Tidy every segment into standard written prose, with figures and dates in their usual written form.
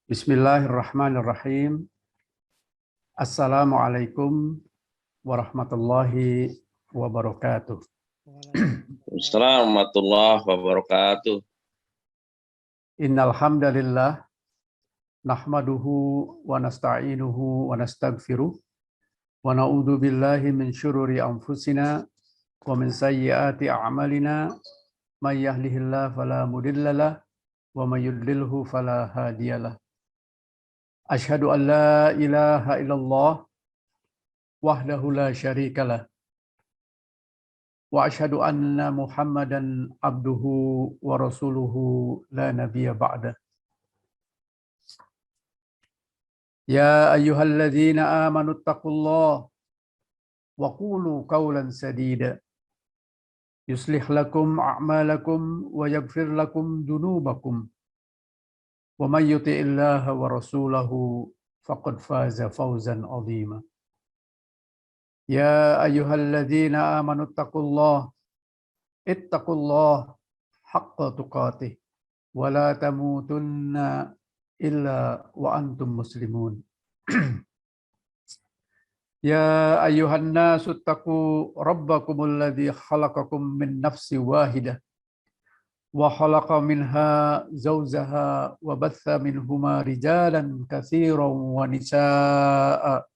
Bismillahirrahmanirrahim. Assalamualaikum warahmatullahi wabarakatuh. Assalamualaikum warahmatullahi wabarakatuh. Innal hamdalillah nahmaduhu wa nasta'inuhu wa nastaghfiruh wa na'udzu billahi min syururi anfusina wa min sayyiati a'malina may yahdihillahu fala mudhillalah wa may yudlilhu fala hadiyalah. Asyhadu an la ilaha illallah wahdahu la syarikalah wa asyhadu anna Muhammadan abduhu wa rasuluhu la nabiyya ba'da. Ya ayyuhalladzina amanu taqullaha wa qulu qawlan sadida yuslih lakum a'malakum wa yaghfir lakum dunubakum wa may yuti'illaha wa rasulahu faqad faza fawzan 'azima. Ya ayyuhalladzina amanu taqullaha ittaqullaha haqqa tuqatih wa la tamutunna illa wa antum muslimun. Ya ayyuhan nasu taqu rabbakumul ladzi khalaqakum min nafsin wahidah wa khalaqa minha zawjaha wa batha minhuma rijalan katsiran wa nisaa'a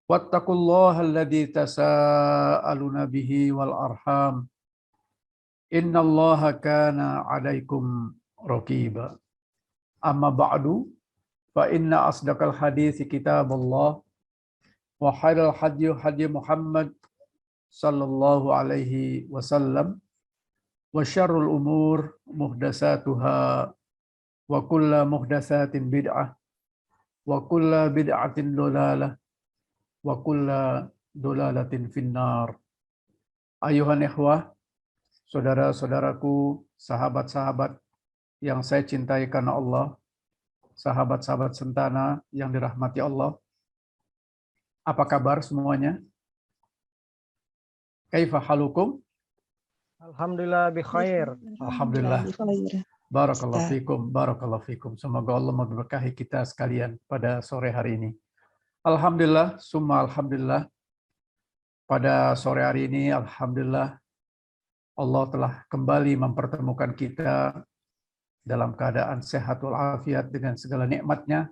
wattaqullaha alladzi tasaaluna bihi wal arham innallaha kana 'alaikum raqiba. Amma ba'du fa inna asdaqal hadithi kitabullah wa khairal hadyi hadyi Muhammad sallallahu alaihi wasallam wa syarrul umur muhdatsatuha wa kullu muhdatsatin bid'ah wa kullu bid'atin dhalalah wa kullu dhalalatin finnar. Ayuhan ikhwah, saudara-saudaraku, sahabat-sahabat yang saya cintai karena Allah, sahabat-sahabat sentana yang dirahmati Allah. Apa kabar semuanya? Kaifa halukum? Alhamdulillah bi khair. Alhamdulillah. Barakallahu fikum, barakallahu fikum. Semoga Allah memberkahi kita sekalian pada sore hari ini. Alhamdulillah, summa alhamdulillah. Pada sore hari ini, alhamdulillah, Allah telah kembali mempertemukan kita dalam keadaan sehat walafiat dengan segala nikmatnya,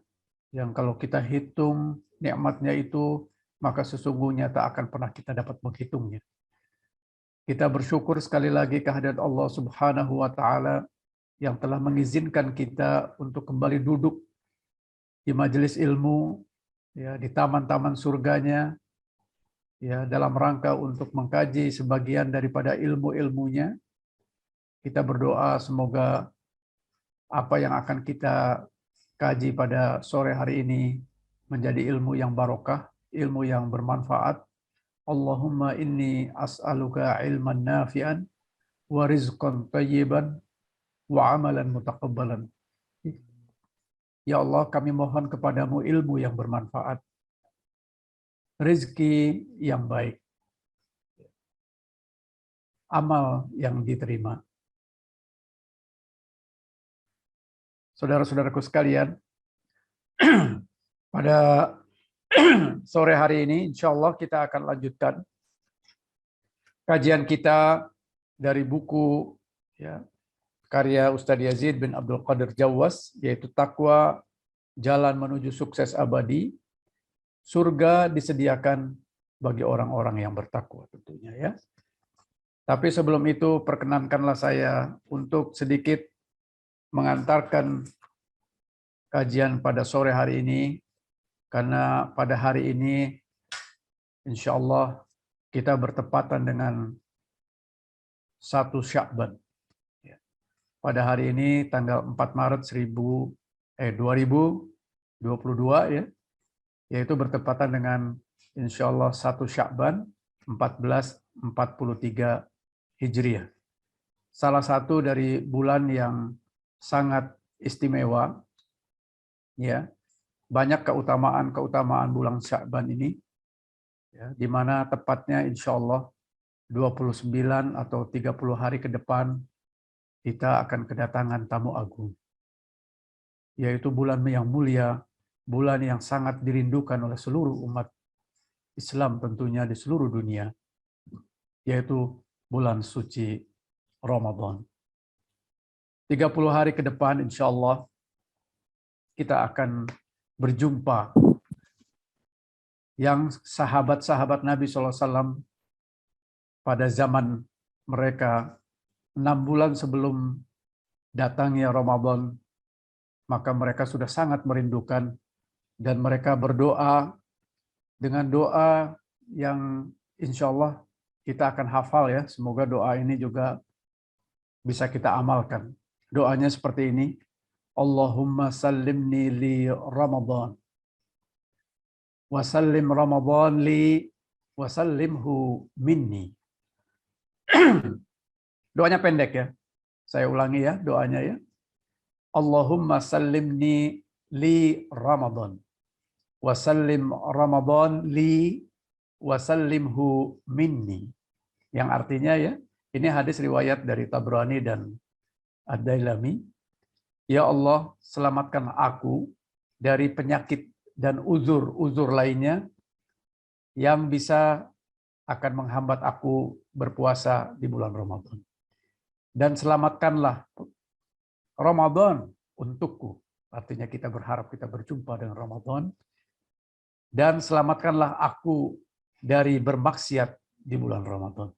yang kalau kita hitung nikmatnya itu, maka sesungguhnya tak akan pernah kita dapat menghitungnya. Kita bersyukur sekali lagi kehadirat Allah Subhanahu wa Ta'ala yang telah mengizinkan kita untuk kembali duduk di majelis ilmu, ya, di taman-taman surganya, ya, dalam rangka untuk mengkaji sebagian daripada ilmu-ilmunya. Kita berdoa semoga apa yang akan kita kaji pada sore hari ini menjadi ilmu yang barokah, ilmu yang bermanfaat. Allahumma inni as'aluka ilman nafi'an wa rizqan thayyiban wa amalan mutaqabbalan. Ya Allah, kami mohon kepadamu ilmu yang bermanfaat, rezeki yang baik, amal yang diterima. Saudara-saudaraku sekalian, pada sore hari ini insya Allah kita akan lanjutkan kajian kita dari buku, ya, karya Ustadz Yazid bin Abdul Qadir Jawas, yaitu Takwa, Jalan Menuju Sukses Abadi. Surga disediakan bagi orang-orang yang bertakwa tentunya, ya. Tapi sebelum itu perkenankanlah saya untuk sedikit mengantarkan kajian pada sore hari ini, karena pada hari ini insya Allah kita bertepatan dengan 1 Sya'ban. Pada hari ini tanggal 4 Maret 2022, ya, yaitu bertepatan dengan insya Allah 1 Sya'ban 1443 Hijriah. Salah satu dari bulan yang sangat istimewa, ya. Banyak keutamaan bulan Sya'ban ini, ya, di mana tepatnya insya Allah 29 atau 30 hari ke depan kita akan kedatangan tamu agung. yaitu bulan yang mulia, bulan yang sangat dirindukan oleh seluruh umat Islam tentunya di seluruh dunia, yaitu bulan suci Ramadan. 30 hari ke depan insya Allah kita akan berjumpa yang sahabat-sahabat Nabi SAW pada zaman mereka 6 bulan sebelum datangnya Ramadan, maka mereka sudah sangat merindukan dan mereka berdoa dengan doa yang insya Allah kita akan hafal ya. Semoga doa ini juga bisa kita amalkan. Doanya seperti ini. Allahumma sallimni li Ramadan. Wasallim Ramadan li wasallimhu minni. Doanya pendek ya. Saya ulangi ya doanya ya. Allahumma sallimni li Ramadan. Wasallim Ramadan li wasallimhu minni. Yang artinya ya, ini hadis riwayat dari Tabrani dan Ad-Dailami. Ya Allah, selamatkan aku dari penyakit dan uzur-uzur lainnya yang bisa akan menghambat aku berpuasa di bulan Ramadan. Dan selamatkanlah Ramadan untukku. Artinya kita berharap kita berjumpa dengan Ramadan. Dan selamatkanlah aku dari bermaksiat di bulan Ramadan.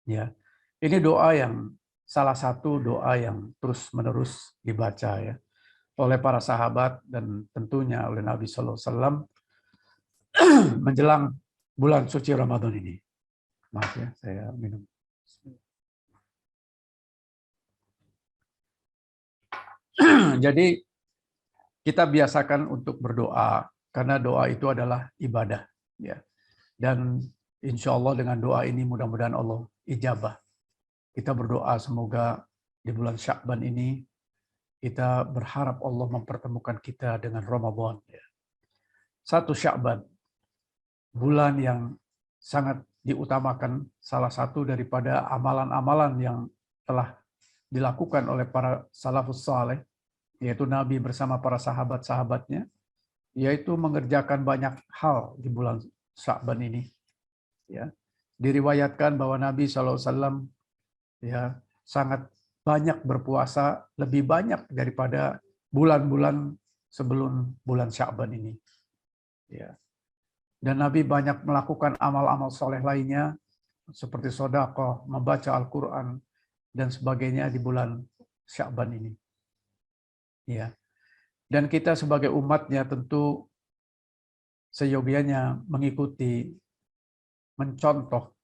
Ya, ini doa yang salah satu doa yang terus-menerus dibaca ya oleh para sahabat dan tentunya oleh Nabi SAW menjelang bulan suci Ramadan ini. Maaf ya, saya minum. Jadi kita biasakan untuk berdoa karena doa itu adalah ibadah ya. Dan insya Allah dengan doa ini mudah-mudahan Allah ijabah. Kita berdoa semoga di bulan Sya'ban ini kita berharap Allah mempertemukan kita dengan Ramadan. 1 Sya'ban, bulan yang sangat diutamakan, salah satu daripada amalan-amalan yang telah dilakukan oleh para salafus saleh, yaitu Nabi bersama para sahabat-sahabatnya, yaitu mengerjakan banyak hal di bulan Sya'ban ini. Ya, diriwayatkan bahwa Nabi SAW ya sangat banyak berpuasa, lebih banyak daripada bulan-bulan sebelum bulan Sya'ban ini. Ya. Dan Nabi banyak melakukan amal-amal soleh lainnya seperti sedekah, membaca Al-Quran dan sebagainya di bulan Sya'ban ini. Ya. Dan kita sebagai umatnya tentu seyogianya mengikuti, mencontoh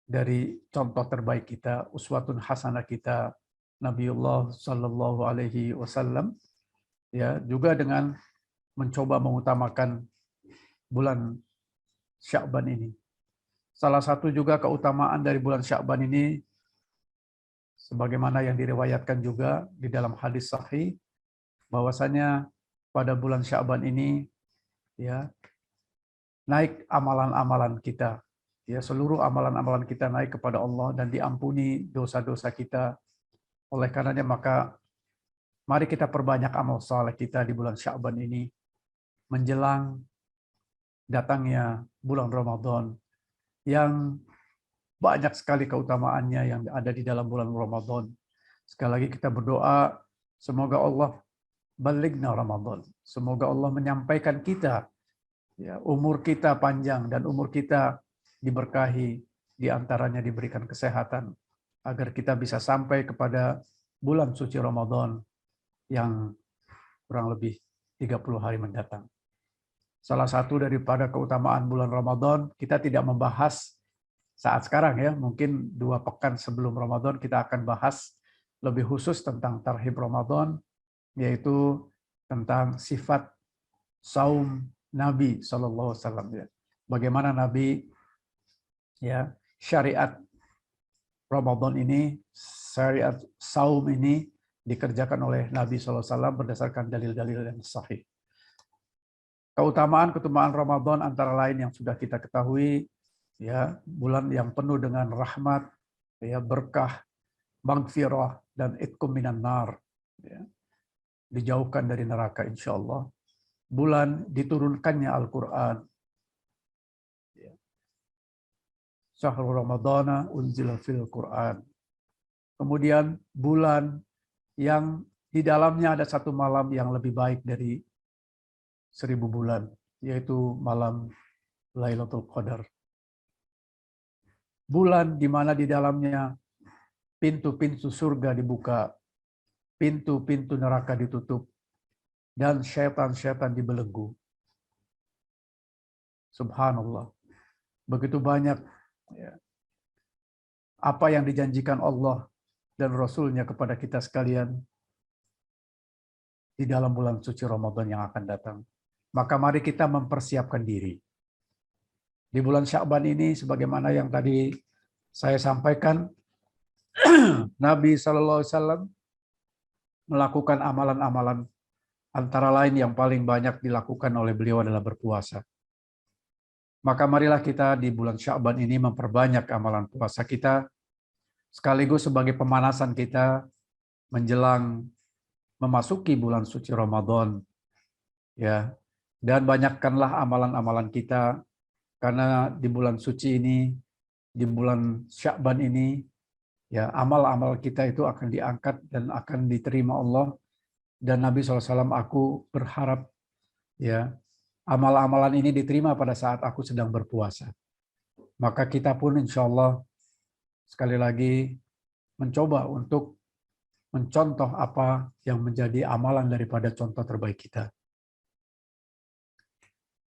dari contoh terbaik kita, uswatun hasanah kita, Nabiullah Sallallahu Alaihi Wasallam, ya juga dengan mencoba mengutamakan bulan Sya'ban ini. Salah satu juga keutamaan dari bulan Sya'ban ini, sebagaimana yang diriwayatkan juga di dalam hadis sahih, bahwasanya pada bulan Sya'ban ini, ya naik amalan-amalan kita. Ya, seluruh amalan-amalan kita naik kepada Allah dan diampuni dosa-dosa kita. Oleh karenanya maka mari kita perbanyak amal saleh kita di bulan Sya'ban ini menjelang datangnya bulan Ramadan yang banyak sekali keutamaannya yang ada di dalam bulan Ramadan. Sekali lagi kita berdoa semoga Allah balighna Ramadan. Semoga Allah menyampaikan kita, ya, umur kita panjang dan umur kita diberkahi, diantaranya diberikan kesehatan, agar kita bisa sampai kepada bulan suci Ramadan yang kurang lebih 30 hari mendatang. Salah satu daripada keutamaan bulan Ramadan, kita tidak membahas saat sekarang ya, mungkin 2 pekan sebelum Ramadan kita akan bahas lebih khusus tentang tarhib Ramadan, yaitu tentang sifat saum Nabi SAW. Bagaimana Nabi ya syariat Ramadan ini, syariat saum ini dikerjakan oleh Nabi SAW berdasarkan dalil-dalil yang sahih. Keutamaan Ramadan antara lain yang sudah kita ketahui, ya bulan yang penuh dengan rahmat, ya berkah, maghfirah dan itqum minan nar. Ya. dijauhkan dari neraka insya Allah. Bulan diturunkannya Al-Quran. Syahrul Ramadana unzila fil Quran. Kemudian bulan yang di dalamnya ada satu malam yang lebih baik dari 1000 bulan, yaitu malam Lailatul Qadar. Bulan di mana di dalamnya pintu-pintu surga dibuka, pintu-pintu neraka ditutup, dan syaitan-syaitan dibelenggu. Subhanallah. Begitu banyak apa yang dijanjikan Allah dan Rasul-Nya kepada kita sekalian di dalam bulan suci Ramadan yang akan datang. Maka mari kita mempersiapkan diri. Di bulan Sya'ban ini, sebagaimana yang tadi saya sampaikan, Nabi SAW melakukan amalan-amalan, antara lain yang paling banyak dilakukan oleh beliau adalah berpuasa. Maka marilah kita di bulan Sya'ban ini memperbanyak amalan puasa kita, sekaligus sebagai pemanasan kita menjelang memasuki bulan suci Ramadan. Ya, dan banyakkanlah amalan-amalan kita, karena di bulan suci ini, di bulan Sya'ban ini, ya amal-amal kita itu akan diangkat dan akan diterima Allah. Dan Nabi SAW, aku berharap ya amal-amalan ini diterima pada saat aku sedang berpuasa. Maka kita pun insya Allah sekali lagi mencoba untuk mencontoh apa yang menjadi amalan daripada contoh terbaik kita.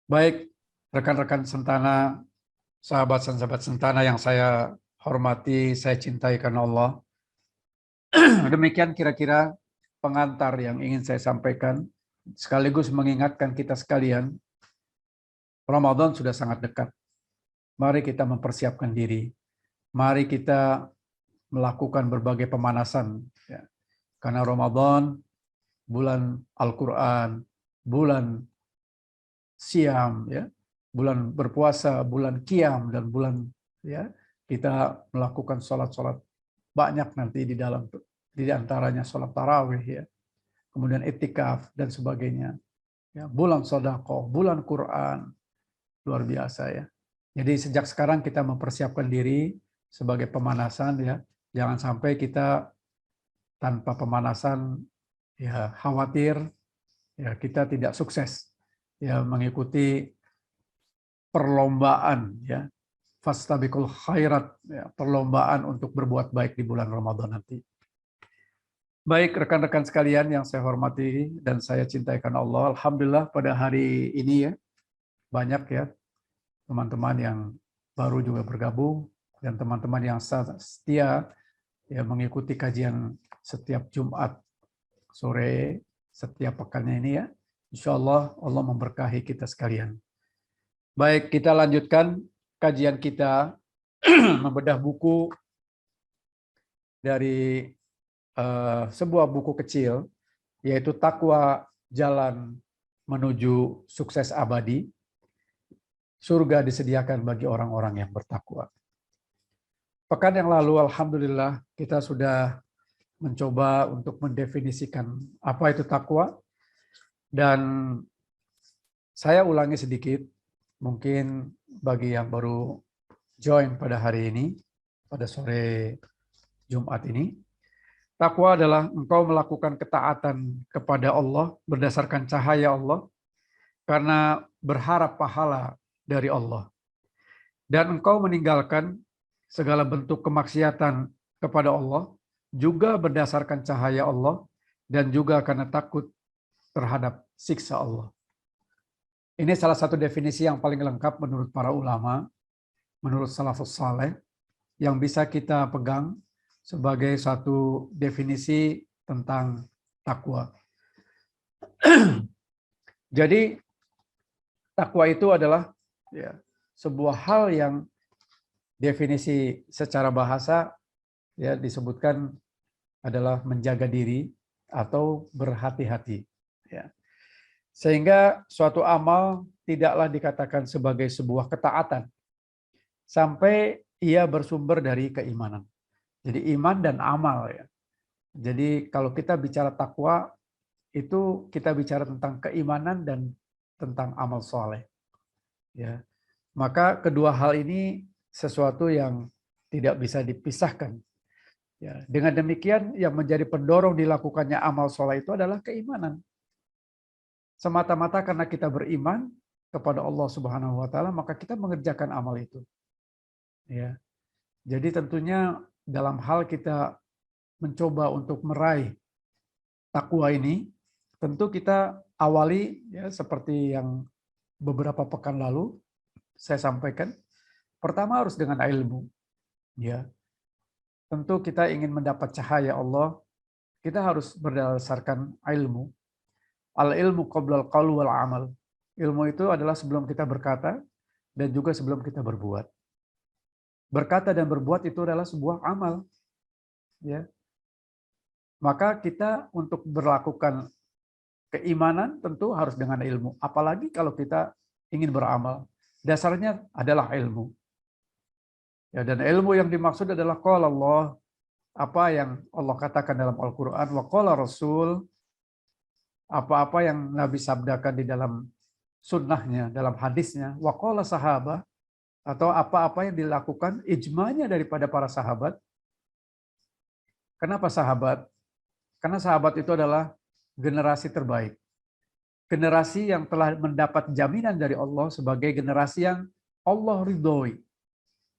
Baik, rekan-rekan Sentana, sahabat Sentana yang saya hormati, saya cintai karena Allah. Demikian kira-kira pengantar yang ingin saya sampaikan, sekaligus mengingatkan kita sekalian, Ramadan sudah sangat dekat. Mari kita mempersiapkan diri. Mari kita melakukan berbagai pemanasan. Ya. Karena Ramadan, bulan Al-Quran, bulan siam, ya, bulan berpuasa, bulan qiyam, dan bulan ya kita melakukan sholat-sholat banyak nanti di dalam, di antaranya sholat tarawih, ya, kemudian itikaf dan sebagainya. Ya, bulan sedekah, bulan Quran, luar biasa ya. Jadi sejak sekarang kita mempersiapkan diri sebagai pemanasan ya. Jangan sampai kita tanpa pemanasan ya khawatir ya kita tidak sukses ya mengikuti perlombaan ya. Fastabiqul khairat ya, perlombaan untuk berbuat baik di bulan Ramadan nanti. Baik rekan-rekan sekalian yang saya hormati dan saya cintai karena Allah, alhamdulillah pada hari ini ya banyak ya teman-teman yang baru juga bergabung dan teman-teman yang setia ya mengikuti kajian setiap Jumat sore setiap pekannya ini ya. Insya Allah Allah memberkahi kita sekalian. Baik, kita lanjutkan kajian kita membedah buku dari sebuah buku kecil yaitu Takwa Jalan Menuju Sukses Abadi. Surga disediakan bagi orang-orang yang bertakwa. Pekan yang lalu, alhamdulillah, kita sudah mencoba untuk mendefinisikan apa itu takwa. Dan saya ulangi sedikit, mungkin bagi yang baru join pada hari ini, pada sore Jumat ini. Takwa adalah engkau melakukan ketaatan kepada Allah berdasarkan cahaya Allah, karena berharap pahala dari Allah. Dan engkau meninggalkan segala bentuk kemaksiatan kepada Allah, juga berdasarkan cahaya Allah, dan juga karena takut terhadap siksa Allah. Ini salah satu definisi yang paling lengkap menurut para ulama, menurut salafus saleh, yang bisa kita pegang sebagai satu definisi tentang takwa. Jadi, takwa itu adalah ya, sebuah hal yang definisi secara bahasa ya disebutkan adalah menjaga diri atau berhati-hati. Ya. Sehingga suatu amal tidaklah dikatakan sebagai sebuah ketaatan sampai ia bersumber dari keimanan. Jadi iman dan amal ya. Jadi kalau kita bicara takwa itu kita bicara tentang keimanan dan tentang amal soleh. Ya, maka kedua hal ini sesuatu yang tidak bisa dipisahkan. Ya, dengan demikian yang menjadi pendorong dilakukannya amal soleh itu adalah keimanan. Semata-mata karena kita beriman kepada Allah Subhanahu wa taala, maka kita mengerjakan amal itu. Ya. Jadi tentunya dalam hal kita mencoba untuk meraih takwa ini, tentu kita awali ya seperti yang beberapa pekan lalu saya sampaikan. Pertama harus dengan ilmu. Ya. Tentu kita ingin mendapat cahaya Allah, kita harus berdasarkan ilmu. Al-ilmu qabla al-qaul wal amal. Ilmu itu adalah sebelum kita berkata dan juga sebelum kita berbuat. Berkata dan berbuat itu adalah sebuah amal. Ya. Maka kita untuk berlakukan keimanan tentu harus dengan ilmu. Apalagi kalau kita ingin beramal. Dasarnya adalah ilmu. Ya, dan ilmu yang dimaksud adalah qala Allah, apa yang Allah katakan dalam Al-Quran, wa qala Rasul, apa-apa yang Nabi sabdakan di dalam sunnahnya, dalam hadisnya, wa qala sahabat, atau apa-apa yang dilakukan ijma'nya daripada para sahabat. Kenapa sahabat? Karena sahabat itu adalah generasi terbaik. Generasi yang telah mendapat jaminan dari Allah sebagai generasi yang Allah ridhoi.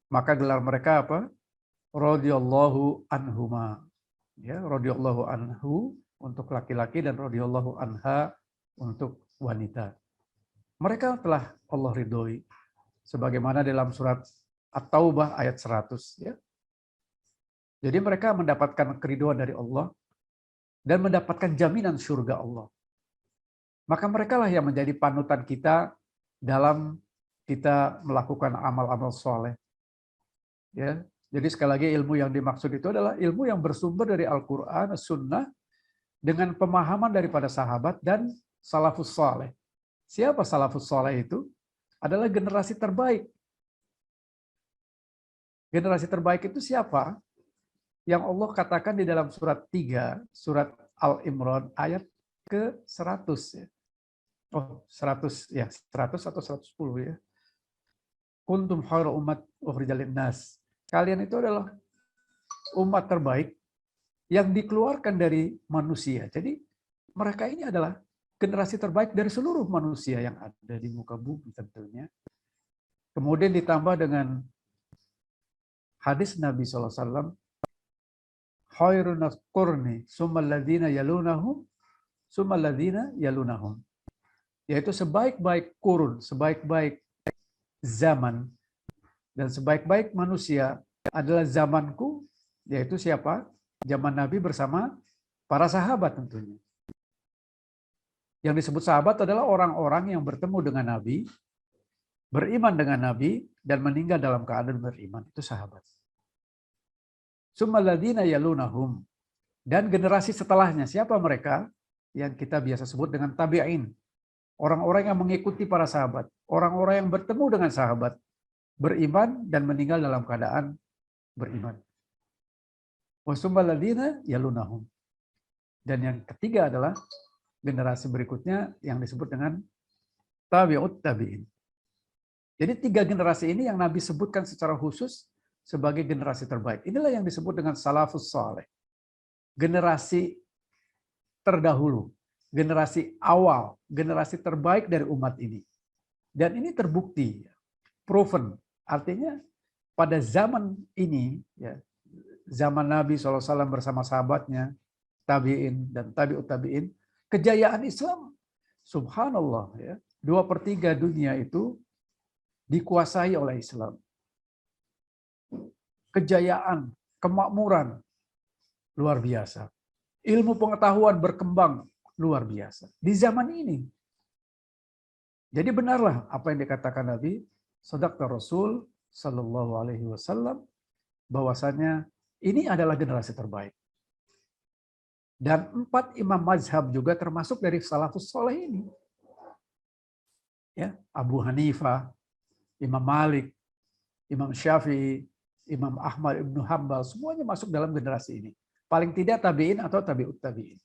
Maka gelar mereka apa? Radhiyallahu anhuma. Ya, radhiyallahu anhu untuk laki-laki dan radhiyallahu anha untuk wanita. Mereka telah Allah ridhoi. Sebagaimana dalam surat At-Taubah ayat 100. Ya. Jadi mereka mendapatkan keridhaan dari Allah dan mendapatkan jaminan surga Allah. Maka mereka lah yang menjadi panutan kita dalam kita melakukan amal-amal soleh. Ya, jadi sekali lagi ilmu yang dimaksud itu adalah ilmu yang bersumber dari Al-Quran, Sunnah, dengan pemahaman daripada sahabat dan salafus soleh. Siapa salafus soleh itu? Adalah generasi terbaik. Generasi terbaik itu siapa? Yang Allah katakan di dalam surat 3, surat Al-Imran ayat ke-100. Oh, 100 ya, 100 atau 110 ya. Kuntum khairu ummat ukhrijal linnas. Kalian itu adalah umat terbaik yang dikeluarkan dari manusia. Jadi mereka ini adalah generasi terbaik dari seluruh manusia yang ada di muka bumi tentunya. Kemudian ditambah dengan hadis Nabi SAW, khairun qurni summal ladzina yalunahum summal ladzina yalunahum. Yaitu sebaik-baik kurun, sebaik-baik zaman dan sebaik-baik manusia adalah zamanku, yaitu siapa? Zaman Nabi bersama para sahabat tentunya. Yang disebut sahabat adalah orang-orang yang bertemu dengan Nabi, beriman dengan Nabi, dan meninggal dalam keadaan beriman. Itu sahabat. Summal ladzina yalunahum. Dan generasi setelahnya, siapa mereka? Yang kita biasa sebut dengan tabi'in. Orang-orang yang mengikuti para sahabat. Orang-orang yang bertemu dengan sahabat. Beriman dan meninggal dalam keadaan beriman. Wa summal ladzina yalunahum. Dan yang ketiga adalah generasi berikutnya yang disebut dengan tabi'ut tabi'in. Jadi 3 generasi ini yang Nabi sebutkan secara khusus sebagai generasi terbaik. Inilah yang disebut dengan salafus saleh. Generasi terdahulu, generasi awal, generasi terbaik dari umat ini. Dan ini terbukti, proven. Artinya pada zaman ini, ya, zaman Nabi SAW bersama sahabatnya, tabi'in dan tabi'ut tabi'in, kejayaan Islam, subhanallah, ya, 2/3 dunia itu dikuasai oleh Islam. Kejayaan, kemakmuran, luar biasa. Ilmu pengetahuan berkembang, luar biasa. Di zaman ini. Jadi benarlah apa yang dikatakan Nabi, Shadaqta Rasul Sallallahu Alaihi Wasallam, bahwasanya ini adalah generasi terbaik. Dan 4 imam mazhab juga termasuk dari salafus soleh ini. Ya, Abu Hanifah, Imam Malik, Imam Syafi'i, Imam Ahmad Ibnu Hambal, semuanya masuk dalam generasi ini. Paling tidak tabi'in atau tabi'ut tabi'in.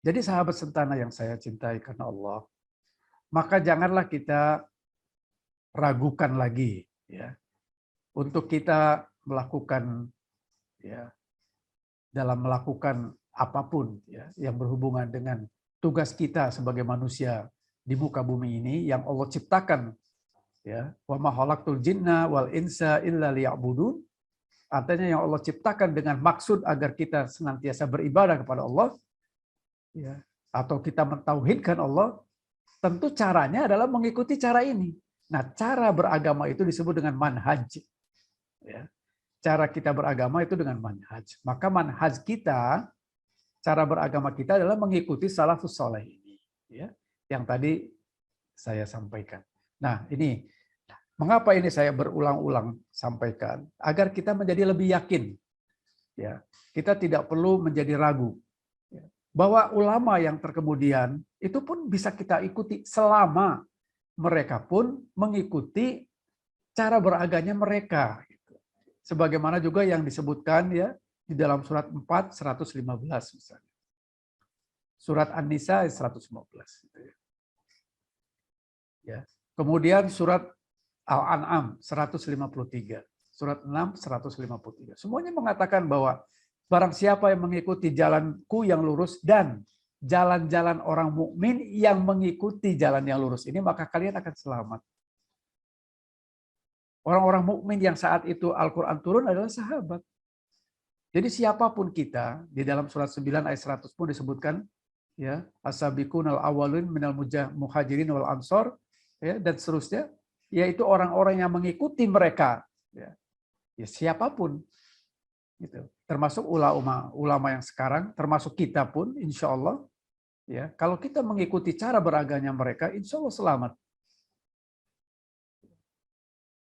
Jadi sahabat sentana yang saya cintai karena Allah, maka janganlah kita ragukan lagi ya untuk kita melakukan ya dalam melakukan apapun ya yang berhubungan dengan tugas kita sebagai manusia di muka bumi ini yang Allah ciptakan ya, wa ma khalaqtul jinna wal insa illa liya'budun. Artinya yang Allah ciptakan dengan maksud agar kita senantiasa beribadah kepada Allah ya, atau kita mentauhidkan Allah, tentu caranya adalah mengikuti cara ini. Nah, cara beragama itu disebut dengan manhaj. Ya. Cara kita beragama itu dengan manhaj. Maka manhaj kita, cara beragama kita adalah mengikuti salafus saleh ini. Ya. Yang tadi saya sampaikan. Nah, ini mengapa ini saya berulang-ulang sampaikan? Agar kita menjadi lebih yakin. Ya, kita tidak perlu menjadi ragu. Ya, bahwa ulama yang terkemudian itu pun bisa kita ikuti selama mereka pun mengikuti cara beragamanya mereka. Sebagaimana juga yang disebutkan ya di dalam surat 4, 115 misalnya. Surat An-Nisa 115. Ya. Kemudian surat Al-An'am 153, surat 6 153. Semuanya mengatakan bahwa barang siapa yang mengikuti jalanku yang lurus dan jalan-jalan orang mukmin yang mengikuti jalan yang lurus ini, maka kalian akan selamat. Orang-orang mukmin yang saat itu Al-Qur'an turun adalah sahabat. Jadi siapapun kita, di dalam surat 9 ayat 100 pun disebutkan ya, as-sabiqunal awwalun minal muhajirin wal ansor ya, dan seterusnya, yaitu orang-orang yang mengikuti mereka ya, siapapun gitu, termasuk ulama yang sekarang, termasuk kita pun insya Allah ya, kalau kita mengikuti cara beragamanya mereka, insya Allah selamat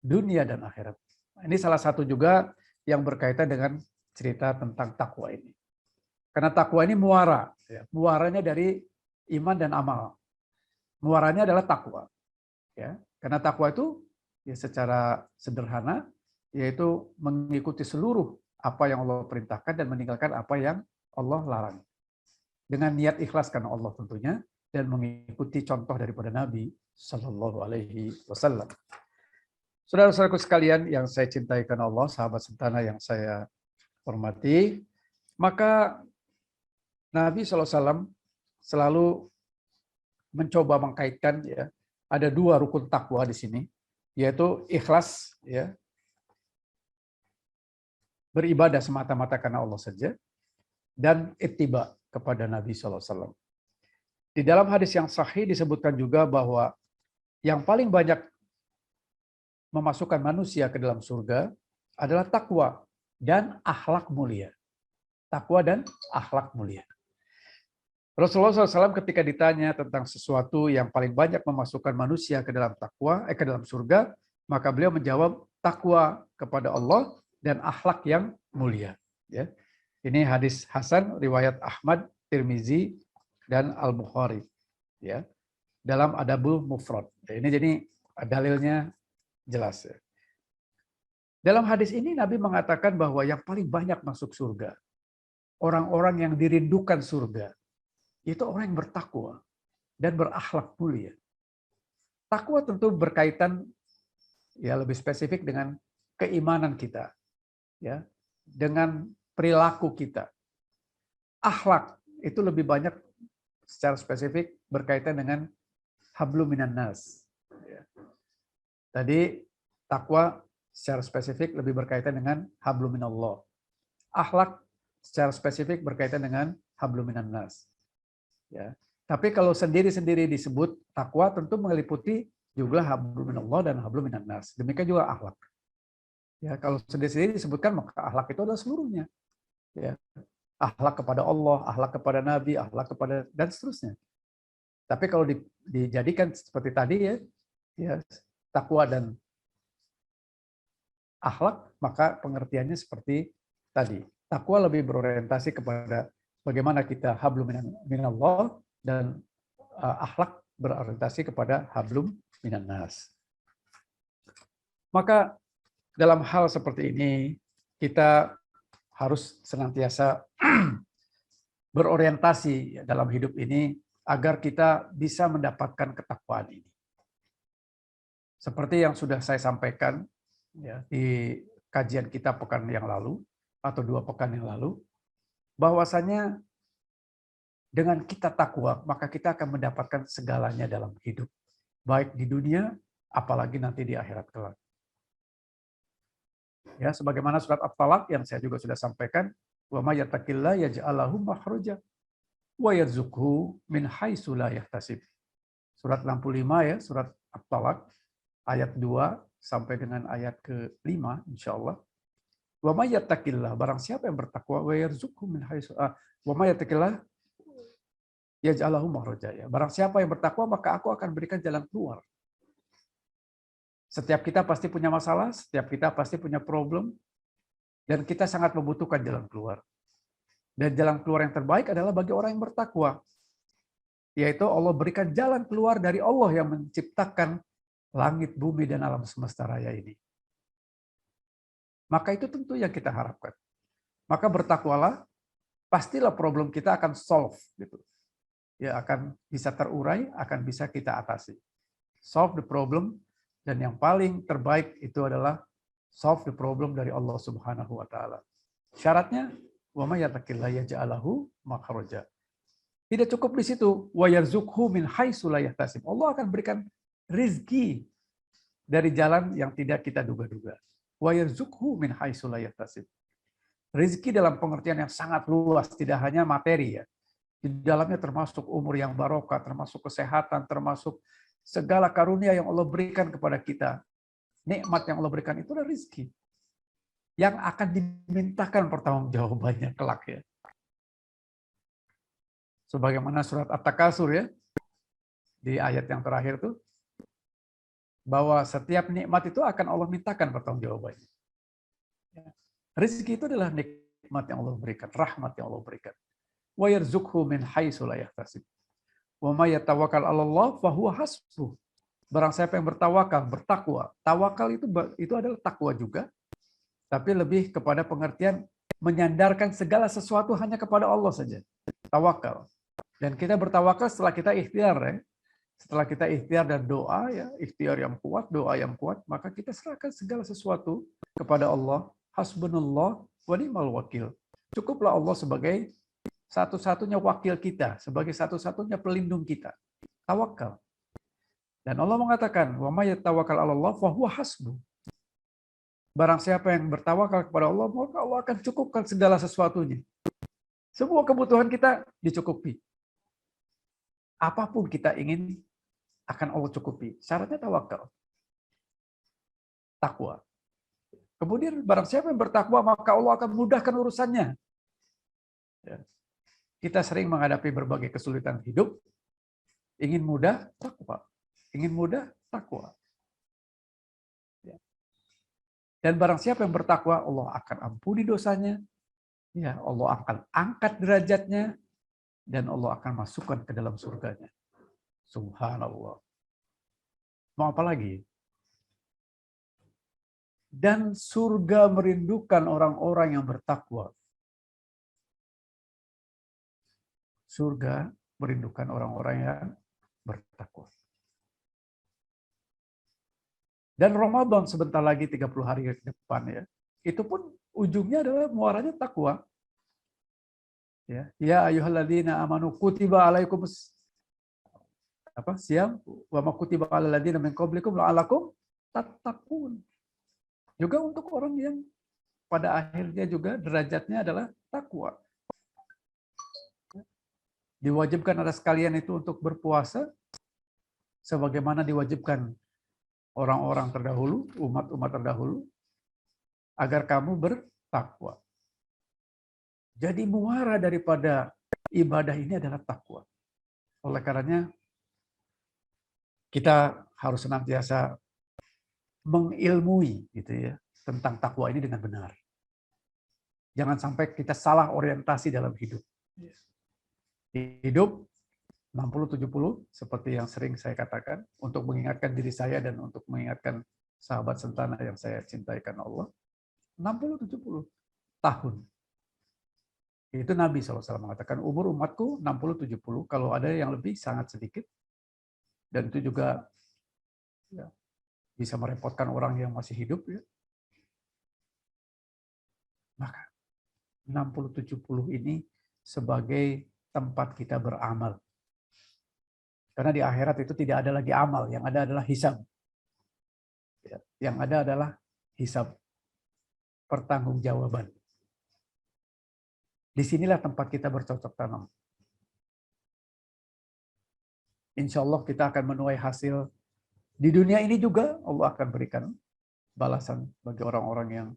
dunia dan akhirat. Ini salah satu juga yang berkaitan dengan cerita tentang takwa ini, karena takwa ini muara ya, muaranya dari iman dan amal, muaranya adalah takwa ya. Karena takwa itu ya secara sederhana yaitu mengikuti seluruh apa yang Allah perintahkan dan meninggalkan apa yang Allah larang. Dengan niat ikhlas karena Allah tentunya dan mengikuti contoh daripada Nabi Shallallahu Alaihi Wasallam. Saudara-saudaraku sekalian yang saya cintai karena Allah, sahabat sentana yang saya hormati, maka Nabi SAW selalu mencoba mengkaitkan ya, ada dua rukun takwa di sini, yaitu ikhlas ya, beribadah semata-mata karena Allah saja, dan ittiba kepada Nabi SAW. Di dalam hadis yang sahih disebutkan juga bahwa yang paling banyak memasukkan manusia ke dalam surga adalah takwa dan akhlak mulia. Takwa dan akhlak mulia. Rasulullah SAW ketika ditanya tentang sesuatu yang paling banyak memasukkan manusia ke dalam takwa, ke dalam surga, maka beliau menjawab takwa kepada Allah dan akhlak yang mulia. Ya. Ini hadis Hasan riwayat Ahmad, Tirmizi, dan Al-Bukhari. Ya. Dalam Adabul Mufrad. Ini jadi dalilnya jelas. Ya. Dalam hadis ini Nabi mengatakan bahwa yang paling banyak masuk surga, orang-orang yang dirindukan surga, itu orang yang bertakwa dan berakhlak mulia. Takwa tentu berkaitan ya lebih spesifik dengan keimanan kita, ya, dengan perilaku kita. Akhlak itu lebih banyak secara spesifik berkaitan dengan hablum minan nas. Ya. Tadi takwa secara spesifik lebih berkaitan dengan hablum minallah. Akhlak secara spesifik berkaitan dengan hablum minan nas. Ya. Tapi kalau sendiri-sendiri disebut takwa tentu meliputi juga hablum minallah dan hablum minan nas. Demikian juga akhlak. Ya, kalau sendiri-sendiri disebutkan maka akhlak itu adalah seluruhnya. Ya. Akhlak kepada Allah, akhlak kepada Nabi, akhlak kepada dan seterusnya. Tapi kalau dijadikan seperti tadi ya takwa dan akhlak, maka pengertiannya seperti tadi. Takwa lebih berorientasi kepada bagaimana kita hablum minallah dan akhlak berorientasi kepada hablum minan nas. Maka dalam hal seperti ini kita harus senantiasa berorientasi dalam hidup ini agar kita bisa mendapatkan ketakwaan ini. Seperti yang sudah saya sampaikan ya, di kajian kita pekan yang lalu atau 2 pekan yang lalu, bahwasanya dengan kita takwa, maka kita akan mendapatkan segalanya dalam hidup. Baik di dunia, apalagi nanti di akhirat kelak. Ya, sebagaimana surat At-Talaq yang saya juga sudah sampaikan, wa may yattaqillah yaj'al lahu makhraja wa yarzuqhu min haitsu la yahtasib. Surat 65 ya, surat At-Talaq ayat 2 sampai dengan ayat ke-5 insyaallah. Wa may yattaqillah, barang siapa yang bertakwa, wa yarzuqhu min haitsu wa may yattaqillah yaj'al lahu makhraja. Barang siapa yang bertakwa, maka aku akan berikan jalan keluar. Setiap kita pasti punya masalah, setiap kita pasti punya problem, dan kita sangat membutuhkan jalan keluar. Dan jalan keluar yang terbaik adalah bagi orang yang bertakwa, yaitu Allah berikan jalan keluar dari Allah yang menciptakan langit, bumi, dan alam semesta raya ini. Maka itu tentu yang kita harapkan. Maka bertakwalah, pastilah problem kita akan solve, gitu. Ya, akan bisa terurai, akan bisa kita atasi. Solve the problem. Dan yang paling terbaik itu adalah solve the problem dari Allah Subhanahu wa taala. Syaratnya wa may yattaqillah yaj'al lahu makhraja. Tidak cukup di situ, wa yarzuqhu min haitsu la yahtasib. Allah akan berikan rizki dari jalan yang tidak kita duga-duga. Wa yarzuqhu min haitsu la yahtasib. Rizki dalam pengertian yang sangat luas, tidak hanya materi ya. Di dalamnya termasuk umur yang barokah, termasuk kesehatan, termasuk segala karunia yang Allah berikan kepada kita. Nikmat yang Allah berikan itu adalah rizki. Yang akan dimintakan pertanggungjawabannya kelak ya. Sebagaimana surat At-Takasur ya. Di ayat yang terakhir tuh. Bahwa setiap nikmat itu akan Allah mintakan pertanggungjawabannya. Rizki itu adalah nikmat yang Allah berikan. Rahmat yang Allah berikan. Wa yarzuqhu min haitsu la yahtasib. Wa may yatawakkal 'ala Allah fa huwa hasbuh. Barang siapa yang bertawakal, bertakwa. Tawakal itu adalah takwa juga, tapi lebih kepada pengertian menyandarkan segala sesuatu hanya kepada Allah saja. Tawakal. Dan kita bertawakal setelah kita ikhtiar ya. Setelah kita ikhtiar dan doa ya, ikhtiar yang kuat, doa yang kuat, maka kita serahkan segala sesuatu kepada Allah. Hasbunallah wa ni'mal wakil. Cukuplah Allah sebagai satu-satunya wakil kita, sebagai satu-satunya pelindung kita. Tawakal. Dan Allah mengatakan, "Wa may yatawakkal 'ala Allah fa huwa hasbuh." Barang siapa yang bertawakal kepada Allah, maka Allah akan cukupkan segala sesuatunya. Semua kebutuhan kita dicukupi. Apapun kita ingin akan Allah cukupi. Syaratnya tawakal. Takwa. Kemudian barang siapa yang bertakwa, maka Allah akan mudahkan urusannya. Ya. Kita sering menghadapi berbagai kesulitan hidup, ingin mudah, takwa. Ingin mudah, takwa. Dan barang siapa yang bertakwa, Allah akan ampuni dosanya, ya, Allah akan angkat derajatnya, dan Allah akan masukkan ke dalam surganya. Subhanallah. Mau apa lagi? Dan surga merindukan orang-orang yang bertakwa. Surga merindukan orang-orang yang bertakwa. Dan Ramadan sebentar lagi 30 hari ke depan ya. Itu pun ujungnya adalah muaranya takwa. Ya ayyuhalladzina amanu kutiba alaikumus siyam wa ma kutiba alal ladzina min qablikum la'allakum tattaqun. Juga untuk orang yang pada akhirnya juga derajatnya adalah takwa. Diwajibkan atas kalian itu untuk berpuasa sebagaimana diwajibkan orang-orang terdahulu, umat-umat terdahulu, agar kamu bertakwa. Jadi muara daripada ibadah ini adalah takwa. Oleh karenanya kita harus senantiasa mengilmui gitu ya tentang takwa ini dengan benar. Jangan sampai kita salah orientasi dalam hidup. Hidup 60-70 seperti yang sering saya katakan untuk mengingatkan diri saya dan untuk mengingatkan sahabat sentana yang saya cintai karena Allah. 60-70 tahun. Itu Nabi SAW mengatakan umur umatku 60-70, kalau ada yang lebih sangat sedikit. Dan itu juga ya, bisa merepotkan orang yang masih hidup. Ya. Maka 60-70 ini sebagai tempat kita beramal. Karena di akhirat itu tidak ada lagi amal, yang ada adalah hisab. Ya, yang ada adalah hisab, pertanggungjawaban. Disinilah tempat kita bercocok tanam. Insya Allah kita akan menuai hasil. Di dunia ini juga Allah akan berikan balasan bagi orang-orang yang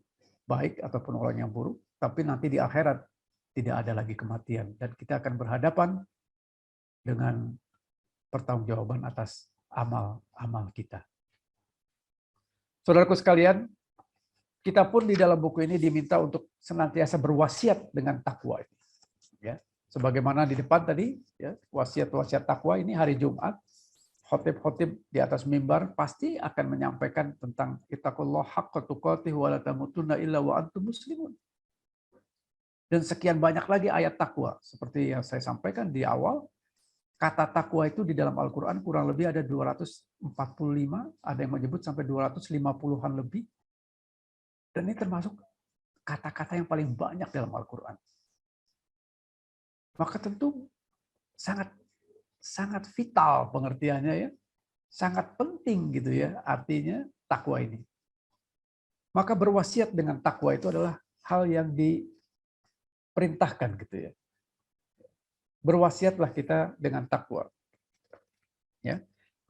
baik ataupun orang yang buruk. Tapi nanti di akhirat tidak ada lagi kematian. Dan kita akan berhadapan dengan pertanggungjawaban atas amal-amal kita. Saudaraku sekalian, kita pun di dalam buku ini diminta untuk senantiasa berwasiat dengan takwa. Ya, sebagaimana di depan tadi, ya, wasiat-wasiat takwa ini hari Jumat, khotib-khotib di atas mimbar pasti akan menyampaikan tentang ittaqullah haqqa tuqatih wa la tamutunna illa wa antum muslimun. Dan sekian banyak lagi ayat takwa. Seperti yang saya sampaikan di awal, kata takwa itu di dalam Al-Quran kurang lebih ada 245, ada yang menyebut sampai 250-an lebih. Dan ini termasuk kata-kata yang paling banyak dalam Al-Quran. Maka tentu sangat vital pengertiannya ya. Sangat penting gitu ya artinya takwa ini. Maka berwasiat dengan takwa itu adalah hal yang diperintahkan gitu ya. Berwasiatlah kita dengan takwa. Ya.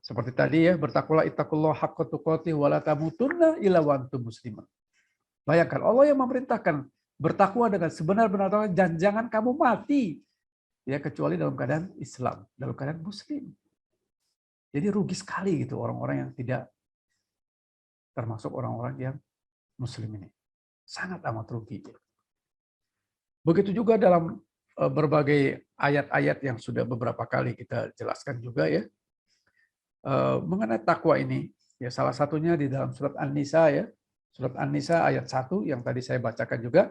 Seperti tadi ya, bertakwalah ittaqullah haqqa tuqatih wa la tamutunna illa wa antum muslimun. Bayangkan Allah yang memerintahkan bertakwa dengan sebenar-benar takwa dan jangan kamu mati ya kecuali dalam keadaan Islam, dalam keadaan Muslim. Jadi rugi sekali gitu orang-orang yang tidak termasuk orang-orang yang Muslim ini. Sangat amat rugi. Begitu juga dalam berbagai ayat-ayat yang sudah beberapa kali kita jelaskan juga ya mengenai takwa ini. Ya salah satunya di dalam surat An-Nisa ya. Surat An-Nisa ayat 1 yang tadi saya bacakan juga.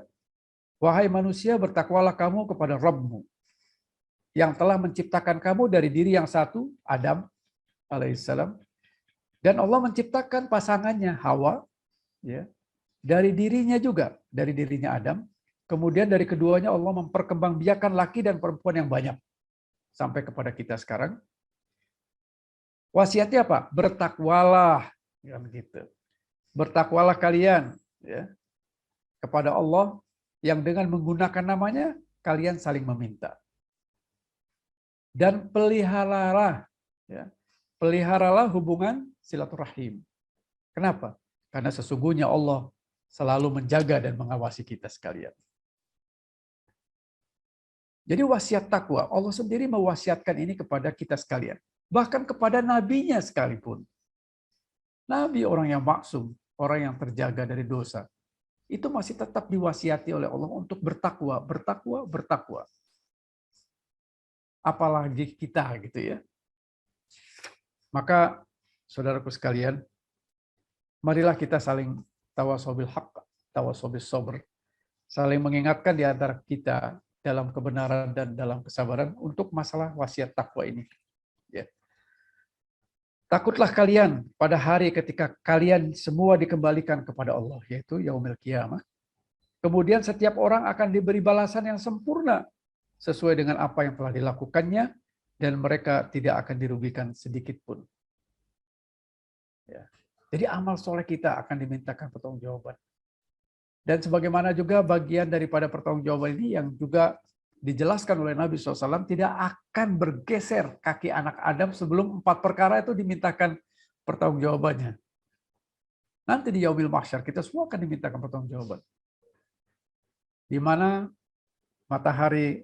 Wahai manusia, bertakwalah kamu kepada Rabb-mu yang telah menciptakan kamu dari diri yang satu, Adam alaihissalam. Dan Allah menciptakan pasangannya, Hawa, ya, dari dirinya juga, dari dirinya Adam. Kemudian dari keduanya Allah memperkembangbiakan laki dan perempuan yang banyak. Sampai kepada kita sekarang. Wasiatnya apa? Bertakwalah. Ya, begitu. Bertakwalah kalian ya, kepada Allah yang dengan menggunakan namanya kalian saling meminta. Dan peliharalah ya, peliharalah hubungan silaturahim. Kenapa? Karena sesungguhnya Allah selalu menjaga dan mengawasi kita sekalian. Jadi wasiat takwa, Allah sendiri mewasiatkan ini kepada kita sekalian. Bahkan kepada nabinya sekalipun. Nabi orang yang maksum, orang yang terjaga dari dosa, itu masih tetap diwasiati oleh Allah untuk bertakwa, bertakwa, bertakwa. Apalagi kita gitu ya. Maka saudaraku sekalian, marilah kita saling tawasobil haq, tawasobil sabr, saling mengingatkan di antara kita dalam kebenaran dan dalam kesabaran untuk masalah wasiat takwa ini. Ya. Takutlah kalian pada hari ketika kalian semua dikembalikan kepada Allah, yaitu yaumil qiyamah. Kemudian setiap orang akan diberi balasan yang sempurna sesuai dengan apa yang telah dilakukannya dan mereka tidak akan dirugikan sedikit pun. Ya. Jadi amal soleh kita akan dimintakan pertanggungjawaban. Dan sebagaimana juga bagian daripada pertanggungjawaban ini yang juga dijelaskan oleh Nabi SAW, tidak akan bergeser kaki anak Adam sebelum 4 perkara itu dimintakan pertanggungjawabannya. Nanti di yaumil mahsyar kita semua akan dimintakan pertanggungjawaban. Di mana matahari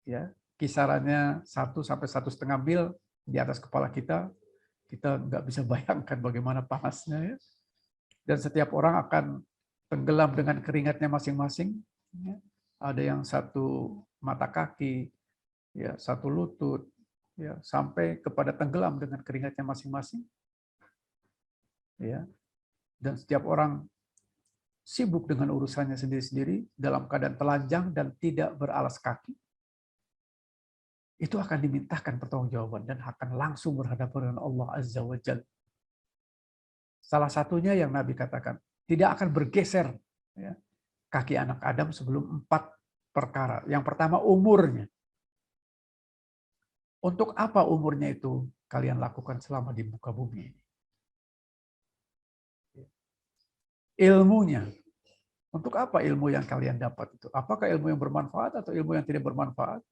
ya kisarannya 1 sampai 1,5 mil di atas kepala kita nggak bisa bayangkan bagaimana panasnya ya. Dan setiap orang akan tenggelam dengan keringatnya masing-masing. Ya. Ada yang 1 mata kaki, ya 1 lutut, ya sampai kepada tenggelam dengan keringatnya masing-masing. Ya. Dan setiap orang sibuk dengan urusannya sendiri-sendiri dalam keadaan telanjang dan tidak beralas kaki, itu akan dimintakan pertanggungjawaban dan akan langsung berhadapan dengan Allah Azza wa Jalla. Salah satunya yang Nabi katakan, tidak akan bergeser ya, kaki anak Adam sebelum 4 perkara. Yang pertama, umurnya. Untuk apa umurnya itu kalian lakukan selama di muka bumi ini? Ilmunya. Untuk apa ilmu yang kalian dapat itu? Apakah ilmu yang bermanfaat atau ilmu yang tidak bermanfaat?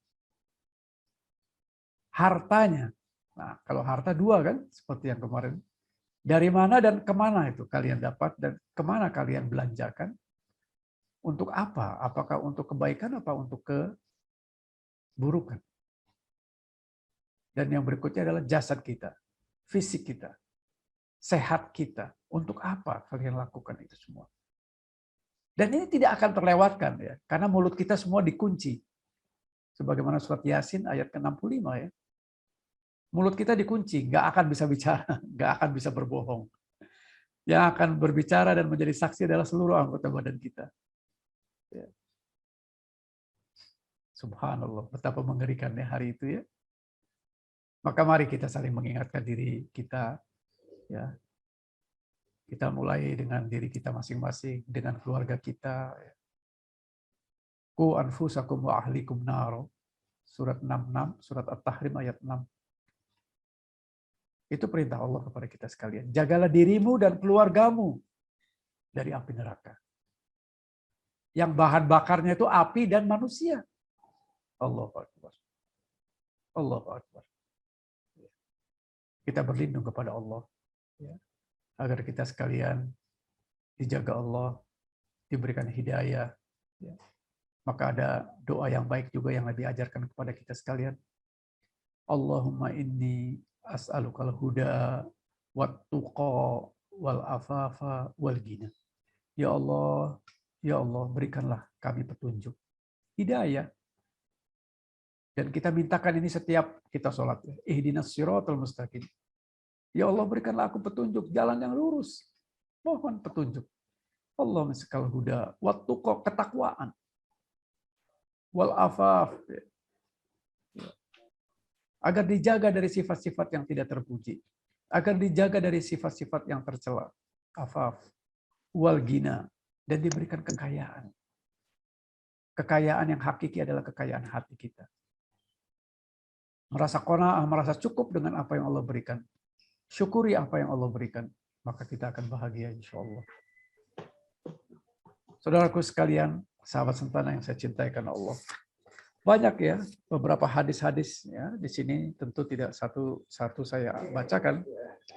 Hartanya. Nah, kalau harta 2 kan, seperti yang kemarin. Dari mana dan kemana itu kalian dapat dan kemana kalian belanjakan? Untuk apa? Apakah untuk kebaikan apa untuk keburukan? Dan yang berikutnya adalah jasad kita, fisik kita, sehat kita. Untuk apa kalian lakukan itu semua? Dan ini tidak akan terlewatkan ya, karena mulut kita semua dikunci. Sebagaimana surat Yasin ayat ke-65 ya. Mulut kita dikunci, nggak akan bisa bicara, nggak akan bisa berbohong. Yang akan berbicara dan menjadi saksi adalah seluruh anggota badan kita. Ya. Subhanallah, betapa mengerikannya hari itu ya. Maka mari kita saling mengingatkan diri kita, ya. Kita mulai dengan diri kita masing-masing, dengan keluarga kita. Qu anfusakum wa ahlikum nar. Surat 66, surat At-Tahrim ayat 6. Itu perintah Allah kepada kita sekalian. Jagalah dirimu dan keluargamu dari api neraka. Yang bahan bakarnya itu api dan manusia. Allahu Akbar. Allahu Akbar. Kita berlindung kepada Allah. Ya, agar kita sekalian dijaga Allah, diberikan hidayah. Ya. Maka ada doa yang baik juga yang Nabi ajarkan kepada kita sekalian. Allahumma inni as'alukal huda wat tuqa wal afafa wal ghina. Ya Allah, berikanlah kami petunjuk, hidayah. Dan kita mintakan ini setiap kita sholat. Ihdinas siratal mustaqim. Ya Allah, berikanlah aku petunjuk, jalan yang lurus. Mohon petunjuk. Allahumma sekal huda wat tuqa, ketakwaan. Wal afaf, agar dijaga dari sifat-sifat yang tidak terpuji, agar dijaga dari sifat-sifat yang tercela, afaf, wal ghina, dan diberikan kekayaan. Kekayaan yang hakiki adalah kekayaan hati kita. Merasa qanaah, merasa cukup dengan apa yang Allah berikan. Syukuri apa yang Allah berikan, maka kita akan bahagia insya Allah. Saudaraku sekalian, sahabat sentana yang saya cintai karena Allah. Banyak ya beberapa hadis-hadis ya di sini, tentu tidak satu-satu saya bacakan.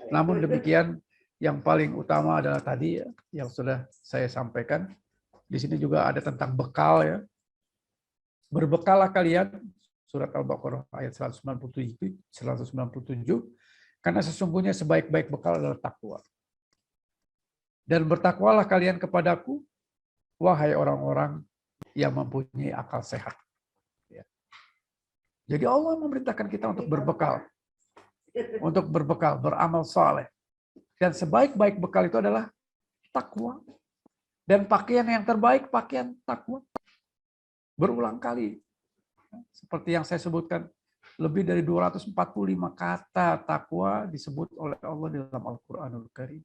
Namun demikian yang paling utama adalah tadi ya, yang sudah saya sampaikan. Di sini juga ada tentang bekal ya. Berbekallah kalian, surat Al-Baqarah ayat 197, karena sesungguhnya sebaik-baik bekal adalah takwa. Dan bertakwalah kalian kepadaku, wahai orang-orang yang mempunyai akal sehat. Jadi Allah memerintahkan kita untuk berbekal, beramal saleh. Dan sebaik-baik bekal itu adalah takwa. Dan pakaian yang terbaik, pakaian takwa. Berulang kali. Seperti yang saya sebutkan, lebih dari 245 kata takwa disebut oleh Allah dalam Al-Quranul Karim.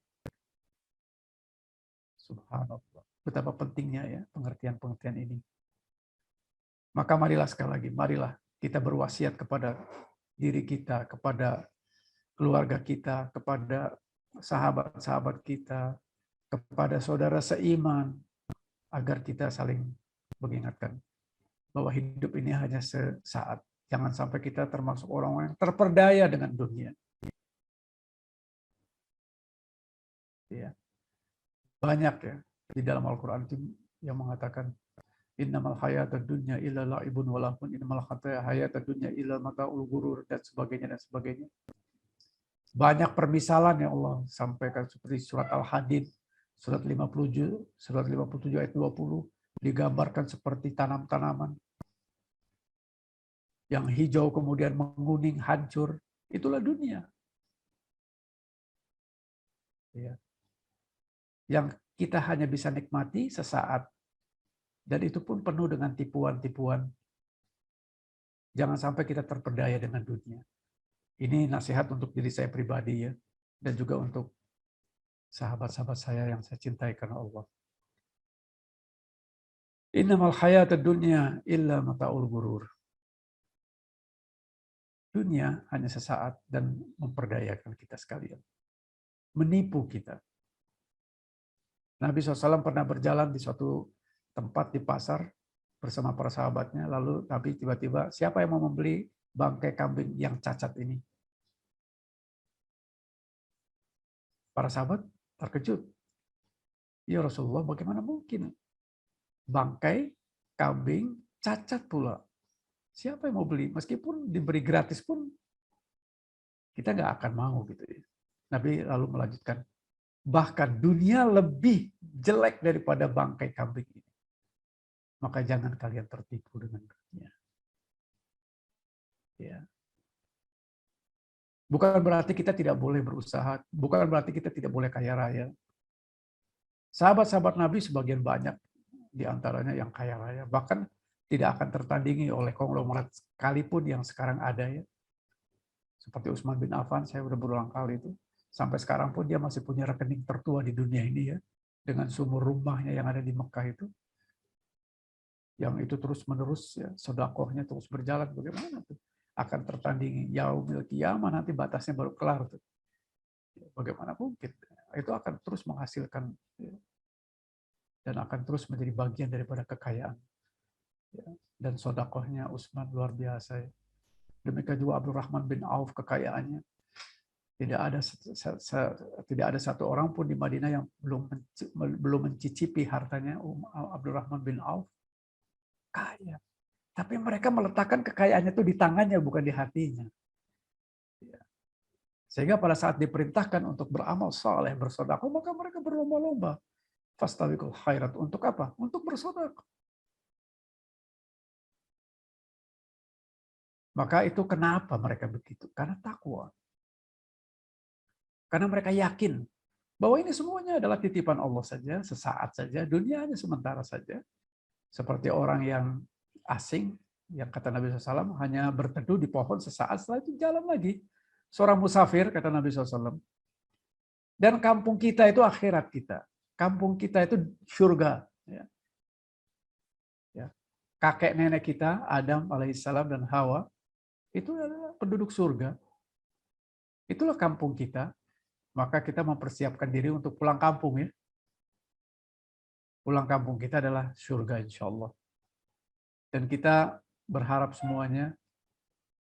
Subhanallah. Betapa pentingnya ya pengertian-pengertian ini. Maka marilah sekali lagi, marilah kita berwasiat kepada diri kita, kepada keluarga kita, kepada sahabat-sahabat kita, kepada saudara seiman, agar kita saling mengingatkan bahwa hidup ini hanya sesaat. Jangan sampai kita termasuk orang-orang yang terperdaya dengan dunia. Ya. Banyak ya di dalam Al-Quran yang mengatakan innamal hayatad dunya illa la'ibun wa lahun, innamal hayatad dunya illa mata'ul ghurur, dan sebagainya dan sebagainya. Banyak permisalan yang Allah sampaikan seperti surat Al-Hadid surat 57 ayat 20 digambarkan seperti tanam-tanaman yang hijau kemudian menguning hancur. Itulah dunia. Ya. Yang kita hanya bisa nikmati sesaat. Dan itu pun penuh dengan tipuan-tipuan. Jangan sampai kita terperdaya dengan dunia. Ini nasihat untuk diri saya pribadi ya, dan juga untuk sahabat-sahabat saya yang saya cintai karena Allah. Innamal hayatud dunya illa mata'ul ghurur. Dunia hanya sesaat dan memperdayakan kita sekalian. Menipu kita. Nabi SAW pernah berjalan di suatu tempat di pasar bersama para sahabatnya, lalu Nabi tiba-tiba, siapa yang mau membeli bangkai kambing yang cacat ini? Para sahabat terkejut. Ya Rasulullah, bagaimana mungkin? Bangkai kambing cacat pula. Siapa yang mau beli? Meskipun diberi gratis pun, kita nggak akan mau gitu ya. Nabi lalu melanjutkan, bahkan dunia lebih jelek daripada bangkai kambing ini. Maka jangan kalian tertipu dengan dunia. Ya. Bukan berarti kita tidak boleh berusaha, bukan berarti kita tidak boleh kaya raya. Sahabat-sahabat Nabi sebagian banyak di antaranya yang kaya raya, bahkan tidak akan tertandingi oleh konglomerat sekalipun yang sekarang ada ya. Seperti Utsman bin Affan, saya sudah berulang kali itu. Sampai sekarang pun dia masih punya rekening tertua di dunia ini ya, dengan sumur rumahnya yang ada di Mekah itu. Yang itu terus-menerus ya, sedekahnya terus berjalan, bagaimana tuh? Akan tertandingi yaumil qiyamah, nanti batasnya baru kelar tuh. Bagaimana mungkin? Itu akan terus menghasilkan ya, dan akan terus menjadi bagian daripada kekayaan. Ya, dan sedekahnya Utsman luar biasa ya. Demikian juga Abdurrahman bin Auf kekayaannya. Tidak ada satu orang pun di Madinah yang belum mencicipi hartanya Abdurrahman bin Auf. Kaya. Tapi mereka meletakkan kekayaannya itu di tangannya, bukan di hatinya. Sehingga pada saat diperintahkan untuk beramal saleh, bersedekah, maka mereka berlomba-lomba. Fastabiqul khairat. Untuk apa? Untuk bersedekah. Maka itu kenapa mereka begitu? Karena takwa. Karena mereka yakin bahwa ini semuanya adalah titipan Allah saja, sesaat saja, dunia hanya sementara saja. Seperti orang yang asing, yang kata Nabi SAW, hanya berteduh di pohon sesaat, setelah itu jalan lagi. Seorang musafir, kata Nabi SAW. Dan kampung kita itu akhirat kita. Kampung kita itu surga. Ya. Kakek nenek kita, Adam alaihissalam dan Hawa, itu adalah penduduk surga. Itulah kampung kita. Maka kita mempersiapkan diri untuk pulang kampung ya. Pulang kampung kita adalah surga insya Allah. Dan kita berharap semuanya,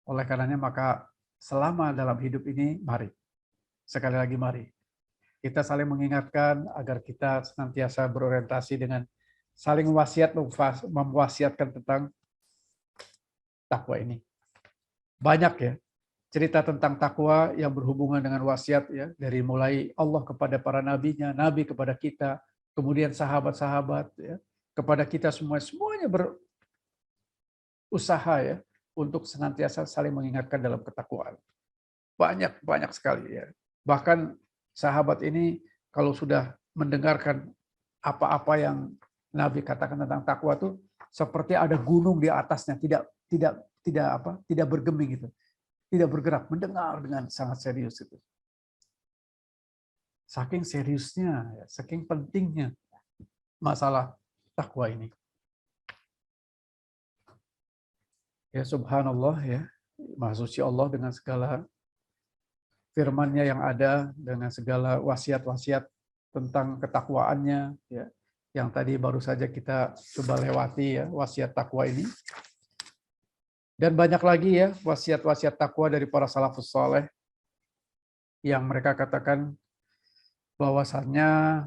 oleh karenanya maka selama dalam hidup ini, mari. Sekali lagi mari. Kita saling mengingatkan agar kita senantiasa berorientasi dengan saling mewasiatkan tentang takwa ini. Banyak ya cerita tentang takwa yang berhubungan dengan wasiat ya, dari mulai Allah kepada para nabinya, nabi kepada kita, kemudian sahabat-sahabat ya, kepada kita semuanya berusaha ya untuk senantiasa saling mengingatkan dalam ketakwaan. Banyak sekali ya. Bahkan sahabat ini kalau sudah mendengarkan apa-apa yang Nabi katakan tentang takwa itu seperti ada gunung di atasnya, tidak bergeming gitu. Tidak bergerak, mendengar dengan sangat serius itu. Saking seriusnya, saking pentingnya masalah takwa ini. Ya subhanallah ya, Maha Suci Allah dengan segala firman-Nya yang ada, dengan segala wasiat-wasiat tentang ketakwaannya ya. Yang tadi baru saja kita coba lewati ya, wasiat takwa ini. Dan banyak lagi ya wasiat-wasiat takwa dari para salafus saleh yang mereka katakan bahwasannya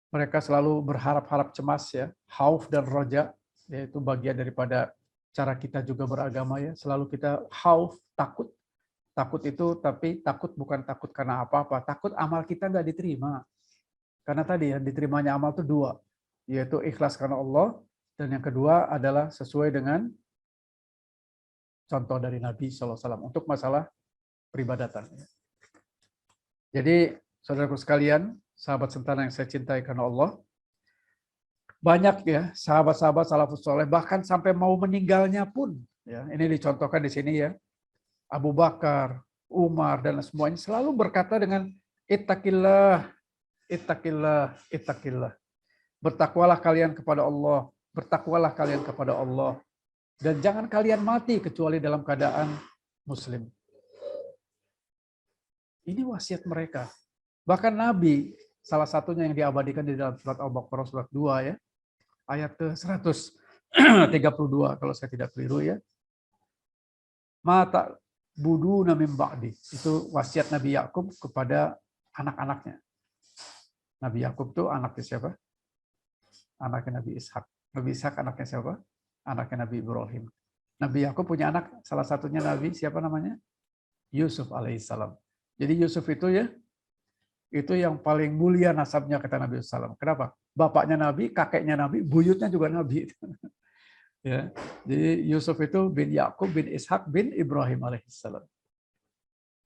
mereka selalu berharap-harap cemas ya, khauf dan roja, yaitu bagian daripada cara kita juga beragama ya. Selalu kita khauf, takut. Takut itu tapi takut bukan takut karena apa-apa, takut amal kita nggak diterima. Karena tadi ya diterimanya amal itu dua, yaitu ikhlas karena Allah, dan yang kedua adalah sesuai dengan contoh dari Nabi SAW untuk masalah peribadatan. Jadi, saudaraku sekalian, sahabat sentana yang saya cintai karena Allah, banyak ya sahabat-sahabat salafus soleh bahkan sampai mau meninggalnya pun ya, ini dicontohkan di sini ya, Abu Bakar, Umar dan semuanya selalu berkata dengan ittaqillah, ittaqillah, ittaqillah. Bertakwalah kalian kepada Allah, bertakwalah kalian kepada Allah. Dan jangan kalian mati kecuali dalam keadaan muslim. Ini wasiat mereka. Bahkan Nabi, salah satunya yang diabadikan di dalam surat Al-Baqarah surat 2 ya, ayat ke-132 kalau saya tidak keliru ya. Mata buduna min ba'di. Itu wasiat Nabi Yakub kepada anak-anaknya. Nabi Yakub itu anaknya siapa? Anaknya Nabi Ishak. Nabi Ishak anaknya siapa? Anaknya Nabi Ibrahim. Nabi Yakub punya anak, salah satunya Nabi siapa namanya? Yusuf alaihissalam. Jadi Yusuf itu ya, itu yang paling mulia nasabnya kata Nabi SAW. Kenapa? Bapaknya Nabi, kakeknya Nabi, buyutnya juga Nabi. Ya, jadi Yusuf itu bin Yakub bin Ishak bin Ibrahim alaihissalam.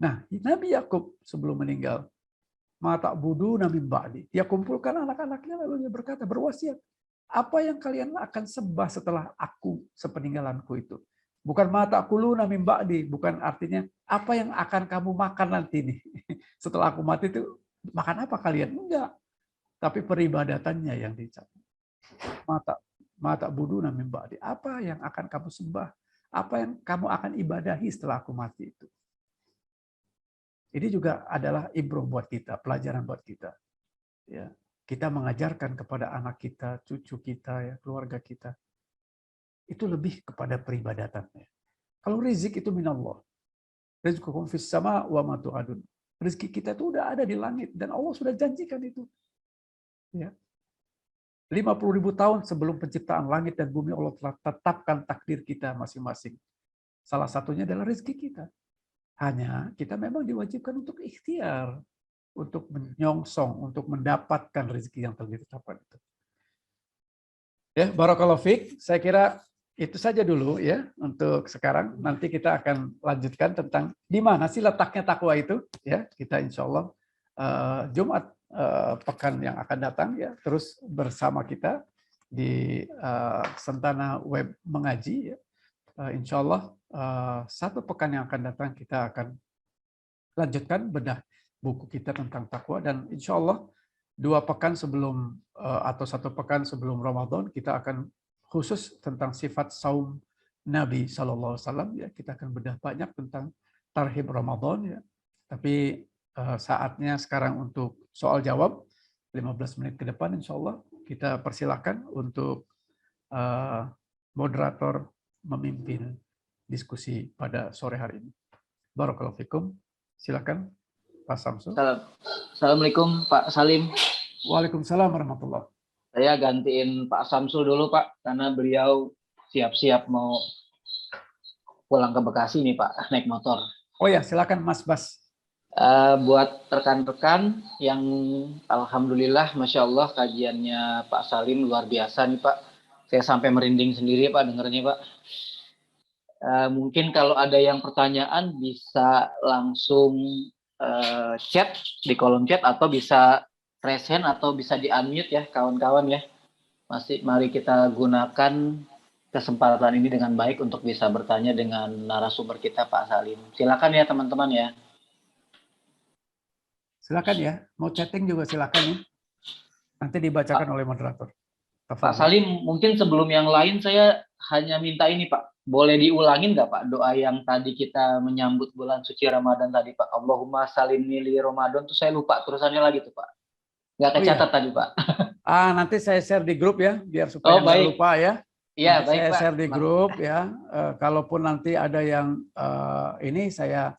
Nah, Nabi Yakub sebelum meninggal, mata budu Nabi Ba'di. Dia kumpulkan anak-anaknya lalu dia berkata, berwasiat. Apa yang kalian akan sembah setelah aku sepeninggalanku itu? Bukan mata kulu Nabi Ba'di, bukan artinya apa yang akan kamu makan nanti nih. Setelah aku mati itu makan apa kalian? Enggak. Tapi peribadatannya yang dicatat. Mata budu Nabi Ba'di. Apa yang akan kamu sembah? Apa yang kamu akan ibadahi setelah aku mati itu? Ini juga adalah ibrah buat kita, pelajaran buat kita. Ya. Kita mengajarkan kepada anak kita, cucu kita, ya, keluarga kita. Itu lebih kepada peribadatannya. Kalau rezeki itu minallah. Rizqukum fis sama wa ma tu'adun. Rezeki kita itu udah ada di langit dan Allah sudah janjikan itu. Ya. 50.000 tahun sebelum penciptaan langit dan bumi Allah telah tetapkan takdir kita masing-masing. Salah satunya adalah rezeki kita. Hanya kita memang diwajibkan untuk ikhtiar, untuk menyongsong, untuk mendapatkan rezeki yang telah ditetapkan itu. Ya, barakallahu fiik. Saya kira itu saja dulu ya untuk sekarang. Nanti kita akan lanjutkan tentang di mana sih letaknya takwa itu. Ya, kita insya Allah Jumat pekan yang akan datang ya terus bersama kita di Sentana Web Mengaji. Ya. Insya Allah satu pekan yang akan datang kita akan lanjutkan bedah buku kita tentang takwa dan insya Allah 2 pekan sebelum atau 1 pekan sebelum Ramadan kita akan khusus tentang sifat saum Nabi SAW ya kita akan bedah banyak tentang tarhib Ramadan ya tapi saatnya sekarang untuk soal jawab 15 menit ke depan insya Allah kita persilahkan untuk moderator memimpin diskusi pada sore hari ini. Barakallahu fikum. Silakan. Pak Samsul. Assalamualaikum Pak Salim. Waalaikumsalam warahmatullahi. Saya gantiin Pak Samsul dulu Pak, karena beliau siap-siap mau pulang ke Bekasi nih Pak, naik motor. Oh ya, silakan Mas Bas. Buat rekan-rekan yang alhamdulillah, masya Allah kajiannya Pak Salim luar biasa nih Pak. Saya sampai merinding sendiri Pak dengarnya Pak. Mungkin kalau ada yang pertanyaan bisa langsung chat di kolom chat atau bisa raise hand atau bisa di unmute ya kawan-kawan ya. Mari kita gunakan kesempatan ini dengan baik untuk bisa bertanya dengan narasumber kita Pak Salim. Silakan ya teman-teman ya. Silakan ya, mau chatting juga silakan ya. Nanti dibacakan oleh moderator. Pak Salim, mungkin sebelum yang lain saya hanya minta ini Pak. Boleh diulangin nggak Pak doa yang tadi kita menyambut bulan suci Ramadan tadi Pak? Allahumma salimni li Ramadan tuh saya lupa terusannya lagi tuh Pak. Nggak kecatat tadi Pak. Nanti saya share di grup ya biar supaya nggak lupa ya. Iya baik saya Pak. Share di grup ya. Kalaupun nanti ada yang ini saya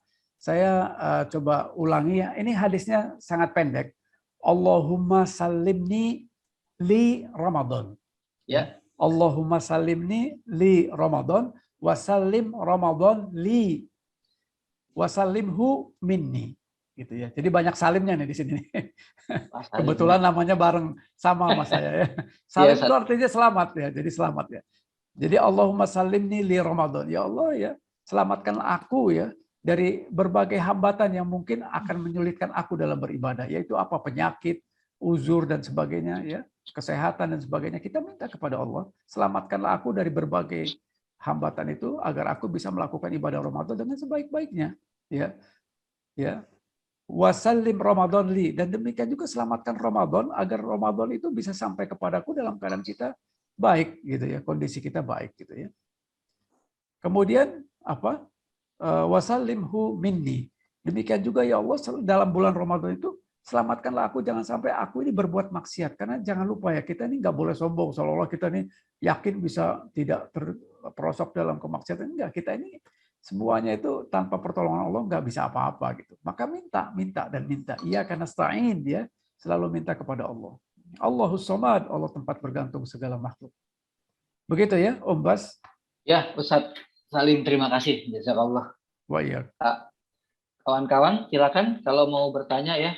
coba ulangi ya. Ini hadisnya sangat pendek. Allahumma salimni li Ramadan. Ya. Allahumma salimni li Ramadan wasallim Ramadan li wasallimhu minni gitu ya. Jadi banyak salimnya nih di sini. Kebetulan namanya bareng sama sama saya ya. Salim itu artinya selamat ya. Jadi selamat ya. Jadi Allahumma salimni li Ramadan. Ya Allah ya, selamatkan aku ya dari berbagai hambatan yang mungkin akan menyulitkan aku dalam beribadah, yaitu apa? Penyakit, uzur dan sebagainya, ya, kesehatan dan sebagainya, kita minta kepada Allah, selamatkanlah aku dari berbagai hambatan itu agar aku bisa melakukan ibadah Ramadan dengan sebaik-baiknya, ya. Ya. Wasallim Ramadan li, dan demikian juga selamatkan Ramadan agar Ramadan itu bisa sampai kepadaku dalam keadaan kita baik gitu ya, kondisi kita baik gitu ya. Kemudian apa? Wasallimhu minni. Demikian juga ya Allah dalam bulan Ramadan itu selamatkanlah aku, jangan sampai aku ini berbuat maksiat, karena jangan lupa ya, kita ini nggak boleh sombong seolah-olah kita ini yakin bisa tidak terperosok dalam kemaksiatan. Enggak, kita ini semuanya itu tanpa pertolongan Allah nggak bisa apa-apa gitu. Maka minta dan minta. Iya, karena nasta'in, dia selalu minta kepada Allah. Allahus Samad, Allah tempat bergantung segala makhluk. Begitu ya, Om Bas? Ya, Ustadz Salim, terima kasih. Jazakallah. Wa iya. Kawan-kawan, silakan kalau mau bertanya ya,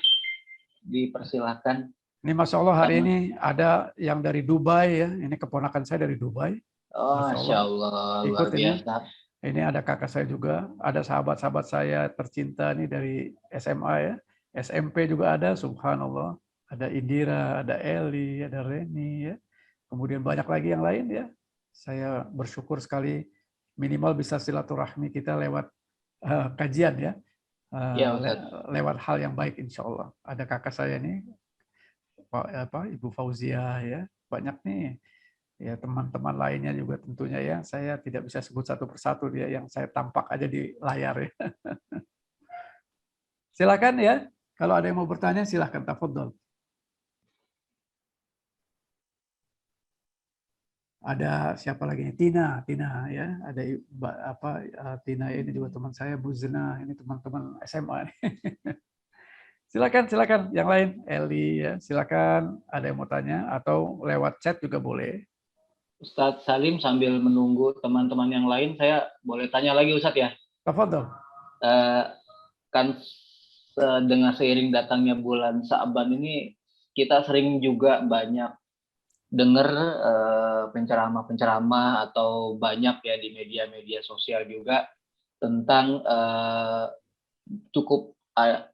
dipersilahkan. Ini Masya Allah hari ini ada yang dari Dubai ya. Ini keponakan saya dari Dubai. Oh, Masya Allah, luar biasa. Ini ada kakak saya juga, ada sahabat-sahabat saya tercinta nih dari SMA ya. SMP juga ada, subhanallah. Ada Indira, ada Eli, ada Reni ya. Kemudian banyak lagi yang lain ya. Saya bersyukur sekali minimal bisa silaturahmi kita lewat kajian ya. Lewat hal yang baik insya Allah. Ada kakak saya nih, Ibu Fauzia ya. Banyak nih. Ya, teman-teman lainnya juga tentunya ya, saya tidak bisa sebut satu persatu dia yang saya tampak aja di layar ya. Silakan ya, kalau ada yang mau bertanya silakan, tafadhol. Ada siapa lagi? Tina ya, ada Tina ini juga teman saya, Bu Zena, ini teman-teman SMA nih. Silakan yang lain, Eli ya, silakan ada yang mau tanya atau lewat chat juga boleh. Ustadz Salim, sambil menunggu teman-teman yang lain, saya boleh tanya lagi Ustadz ya? Tafadhol. Kan dengan seiring datangnya bulan Sa'ban ini, kita sering juga banyak dengar penceramah-penceramah atau banyak ya di media-media sosial juga tentang cukup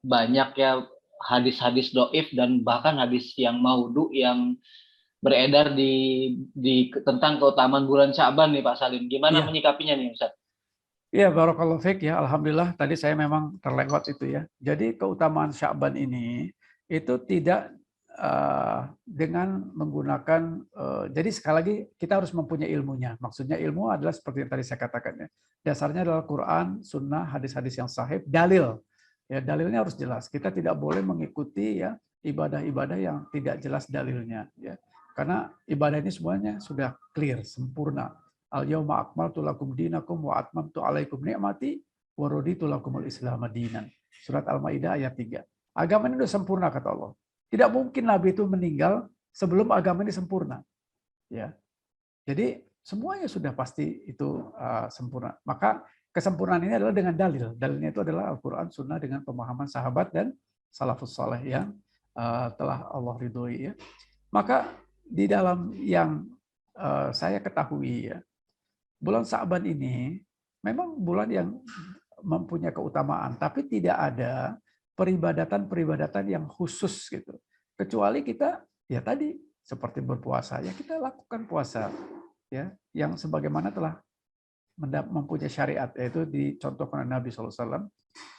banyak ya hadis-hadis doif dan bahkan hadis yang maudhu yang beredar di tentang keutamaan bulan Sya'ban nih Pak Salim. Gimana menyikapinya nih Ustaz? Iya, barakallahu fiik ya. Alhamdulillah tadi saya memang terlewat itu ya. Jadi keutamaan Sya'ban ini itu tidak dengan menggunakan jadi sekali lagi kita harus mempunyai ilmunya. Maksudnya ilmu adalah seperti yang tadi saya katakan ya. Dasarnya adalah Quran, Sunnah, hadis-hadis yang sahih, dalil. Ya, dalilnya harus jelas. Kita tidak boleh mengikuti ya ibadah-ibadah yang tidak jelas dalilnya ya. Karena ibadah ini semuanya sudah clear, sempurna. Al-yauma akmaltu lakum dinakum wa atmamtu alaikum ni'mati wa raditu lakumul Islam dinan. Surat Al-Maidah ayat 3. Agama ini sudah sempurna kata Allah. Tidak mungkin Nabi itu meninggal sebelum agama ini sempurna. Ya. Jadi semuanya sudah pasti itu sempurna. Maka kesempurnaan ini adalah dengan dalil. Dalilnya itu adalah Al-Qur'an, Sunnah dengan pemahaman sahabat dan salafus saleh yang telah Allah ridhoi ya. Maka di dalam yang saya ketahui ya, bulan Sa'ban ini memang bulan yang mempunyai keutamaan, tapi tidak ada peribadatan yang khusus gitu. Kecuali kita ya tadi seperti berpuasa ya kita lakukan puasa ya yang sebagaimana telah mempunyai syariat, yaitu dicontohkan Nabi SAW.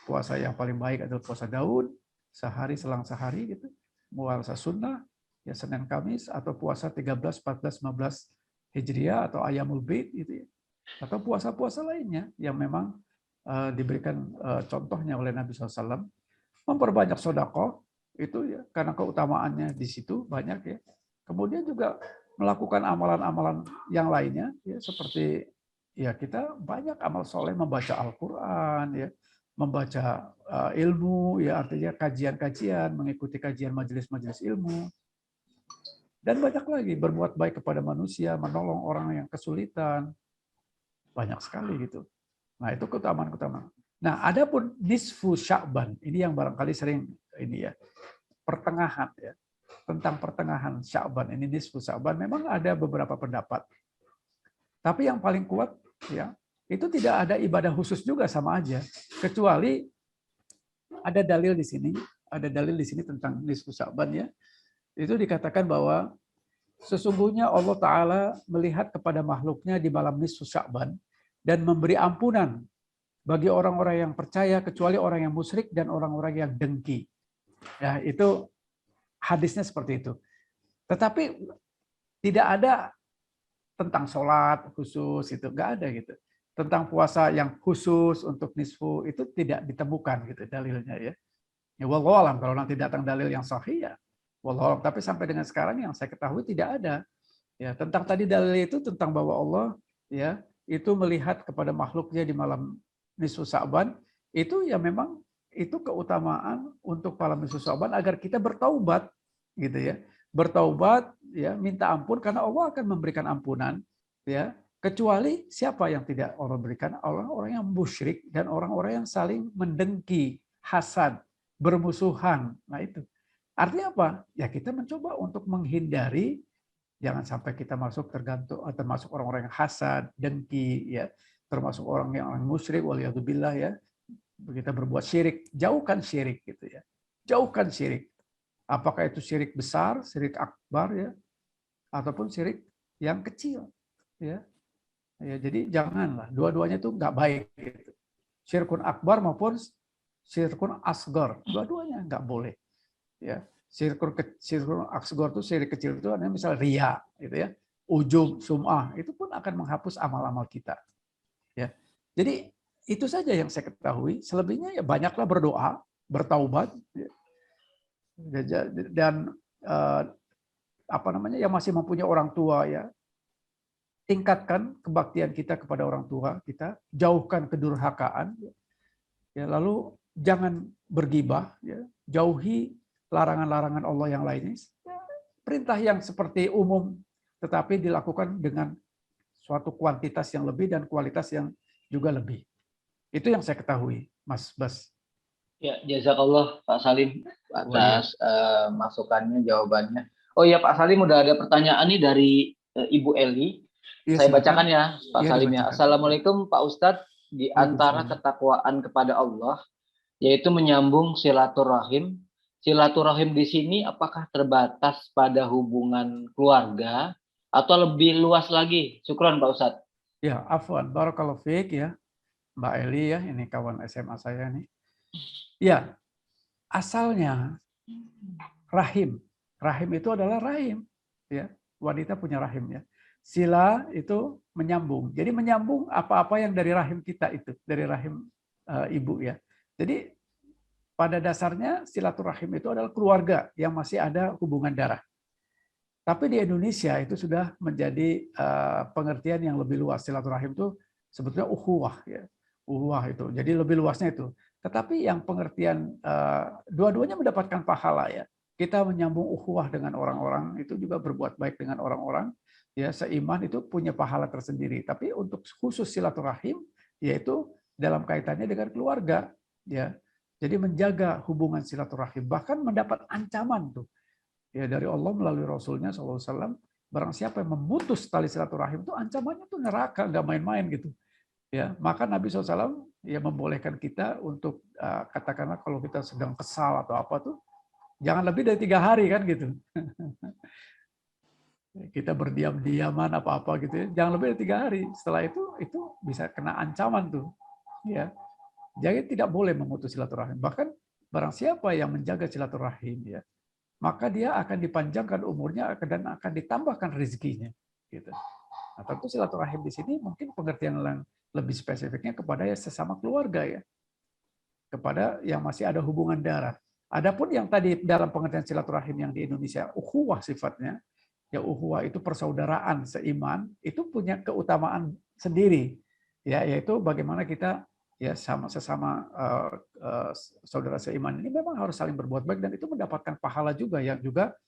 Puasa yang paling baik adalah puasa Daud, sehari selang sehari gitu. Puasa sunnah ya Senin Kamis, atau puasa 13, 14, 15 Hijriah atau Ayamul Bait gitu ya. Atau puasa-puasa lainnya yang memang diberikan contohnya oleh Nabi SAW. Memperbanyak sedekah itu ya karena keutamaannya di situ banyak ya. Kemudian juga melakukan amalan-amalan yang lainnya ya seperti ya kita banyak amal soleh, membaca Al-Qur'an ya, membaca ilmu ya, artinya kajian-kajian, mengikuti kajian majelis-majelis ilmu. Dan banyak lagi berbuat baik kepada manusia, menolong orang yang kesulitan. Banyak sekali gitu. Nah, itu keutamaan-keutamaan. Nah, adapun nisfu Sya'ban, ini yang barangkali sering ini ya, pertengahan ya. Tentang pertengahan Sya'ban, ini nisfu Sya'ban memang ada beberapa pendapat. Tapi yang paling kuat ya, itu tidak ada ibadah khusus juga, sama aja. Kecuali ada dalil di sini tentang nisfu Sya'ban ya. itu dikatakan bahwa sesungguhnya Allah Ta'ala melihat kepada makhluknya di malam nisfu Sya'ban dan memberi ampunan bagi orang-orang yang percaya kecuali orang yang musyrik dan orang-orang yang dengki. Ya, itu hadisnya seperti itu. Tetapi tidak ada tentang sholat khusus, itu nggak ada gitu. Tentang puasa yang khusus untuk nisfu itu tidak ditemukan gitu dalilnya ya. Ya wallahu alam, kalau nanti datang dalil yang sahih ya wallahu alam. Tapi sampai dengan sekarang yang saya ketahui tidak ada. Ya, tentang tadi dalil itu tentang bahwa Allah ya itu melihat kepada makhluknya di malam nisfu Sya'ban, itu ya memang itu keutamaan untuk malam nisfu Sya'ban agar kita bertaubat gitu ya. Bertaubat ya, minta ampun karena Allah akan memberikan ampunan ya, kecuali siapa yang tidak Allah berikan? Orang-orang yang musyrik dan orang-orang yang saling mendengki, hasad, bermusuhan. Nah itu. Artinya apa? Ya kita mencoba untuk menghindari jangan sampai kita masuk termasuk orang-orang yang hasad, dengki, ya, termasuk orang yang musyrik, waliyadzubillah ya. Kita berbuat syirik, jauhkan syirik gitu ya. Jauhkan syirik. Apakah itu syirik besar, syirik akbar ya, ataupun syirik yang kecil, ya. Ya jadi janganlah, dua-duanya itu nggak baik. Gitu. Syirkun akbar maupun syirkun asgar, dua-duanya nggak boleh. Ya, syirkun asgar itu syirik kecil itu ada misalnya riya, gitu ya, ujub, sum'ah, itu pun akan menghapus amal-amal kita. Ya, jadi itu saja yang saya ketahui. Selebihnya ya banyaklah berdoa, bertaubat. Ya. Dan apa namanya yang masih mempunyai orang tua ya, tingkatkan kebaktian kita kepada orang tua kita, jauhkan kedurhakaan ya, lalu jangan bergibah ya, jauhi larangan-larangan Allah yang lainnya ya, perintah yang seperti umum tetapi dilakukan dengan suatu kuantitas yang lebih dan kualitas yang juga lebih. Itu yang saya ketahui, Mas Bas. Ya, jazakallah Pak Salim atas masukannya, jawabannya. Oh iya Pak Salim, udah ada pertanyaan nih dari Ibu Eli. Ya, saya bacakan ya Pak Salim ya. Assalamualaikum Pak Ustadz. Di antara ketakwaan kepada Allah, yaitu menyambung silaturahim. Silaturahim di sini apakah terbatas pada hubungan keluarga atau lebih luas lagi? Syukron Pak Ustadz. Ya, afwan. Barakallahu fiik ya. Mbak Eli ya, ini kawan SMA saya nih. Ya, asalnya rahim. Rahim itu adalah rahim. Ya, wanita punya rahim ya. Sila itu menyambung. Jadi menyambung apa-apa yang dari rahim kita itu, dari rahim ibu ya. Jadi pada dasarnya silaturahim itu adalah keluarga yang masih ada hubungan darah. Tapi di Indonesia itu sudah menjadi pengertian yang lebih luas. Silaturahim itu sebetulnya ukhuwah ya. Ukhuwah itu. Jadi lebih luasnya itu. Tetapi yang pengertian dua-duanya mendapatkan pahala ya. Kita menyambung ukhuwah dengan orang-orang, itu juga berbuat baik dengan orang-orang. Ya, seiman itu punya pahala tersendiri. Tapi untuk khusus silaturahim, yaitu dalam kaitannya dengan keluarga. Ya. Jadi menjaga hubungan silaturahim. Bahkan mendapat ancaman tuh. Ya, dari Allah melalui Rasulnya SAW. Barang siapa yang memutus tali silaturahim itu ancamannya tuh neraka, nggak main-main gitu. Ya, maka Nabi SAW ya membolehkan kita untuk katakanlah kalau kita sedang kesal atau apa tuh jangan lebih dari 3 hari kan gitu. Kita berdiam-diaman apa-apa gitu ya, jangan lebih dari 3 hari. Setelah itu bisa kena ancaman tuh. Ya, jadi tidak boleh memutus silaturahim. Bahkan barang siapa yang menjaga silaturahim ya, maka dia akan dipanjangkan umurnya dan akan ditambahkan rezekinya. Gitu. Nah, tentu silaturahim di sini mungkin pengertian yang lebih spesifiknya kepada ya sesama keluarga ya, kepada yang masih ada hubungan darah. Adapun yang tadi dalam pengertian silaturahim yang di Indonesia ukhuwah sifatnya, ya ukhuwah itu persaudaraan seiman, itu punya keutamaan sendiri, ya yaitu bagaimana kita ya sesama saudara seiman ini memang harus saling berbuat baik dan itu mendapatkan pahala juga yang juga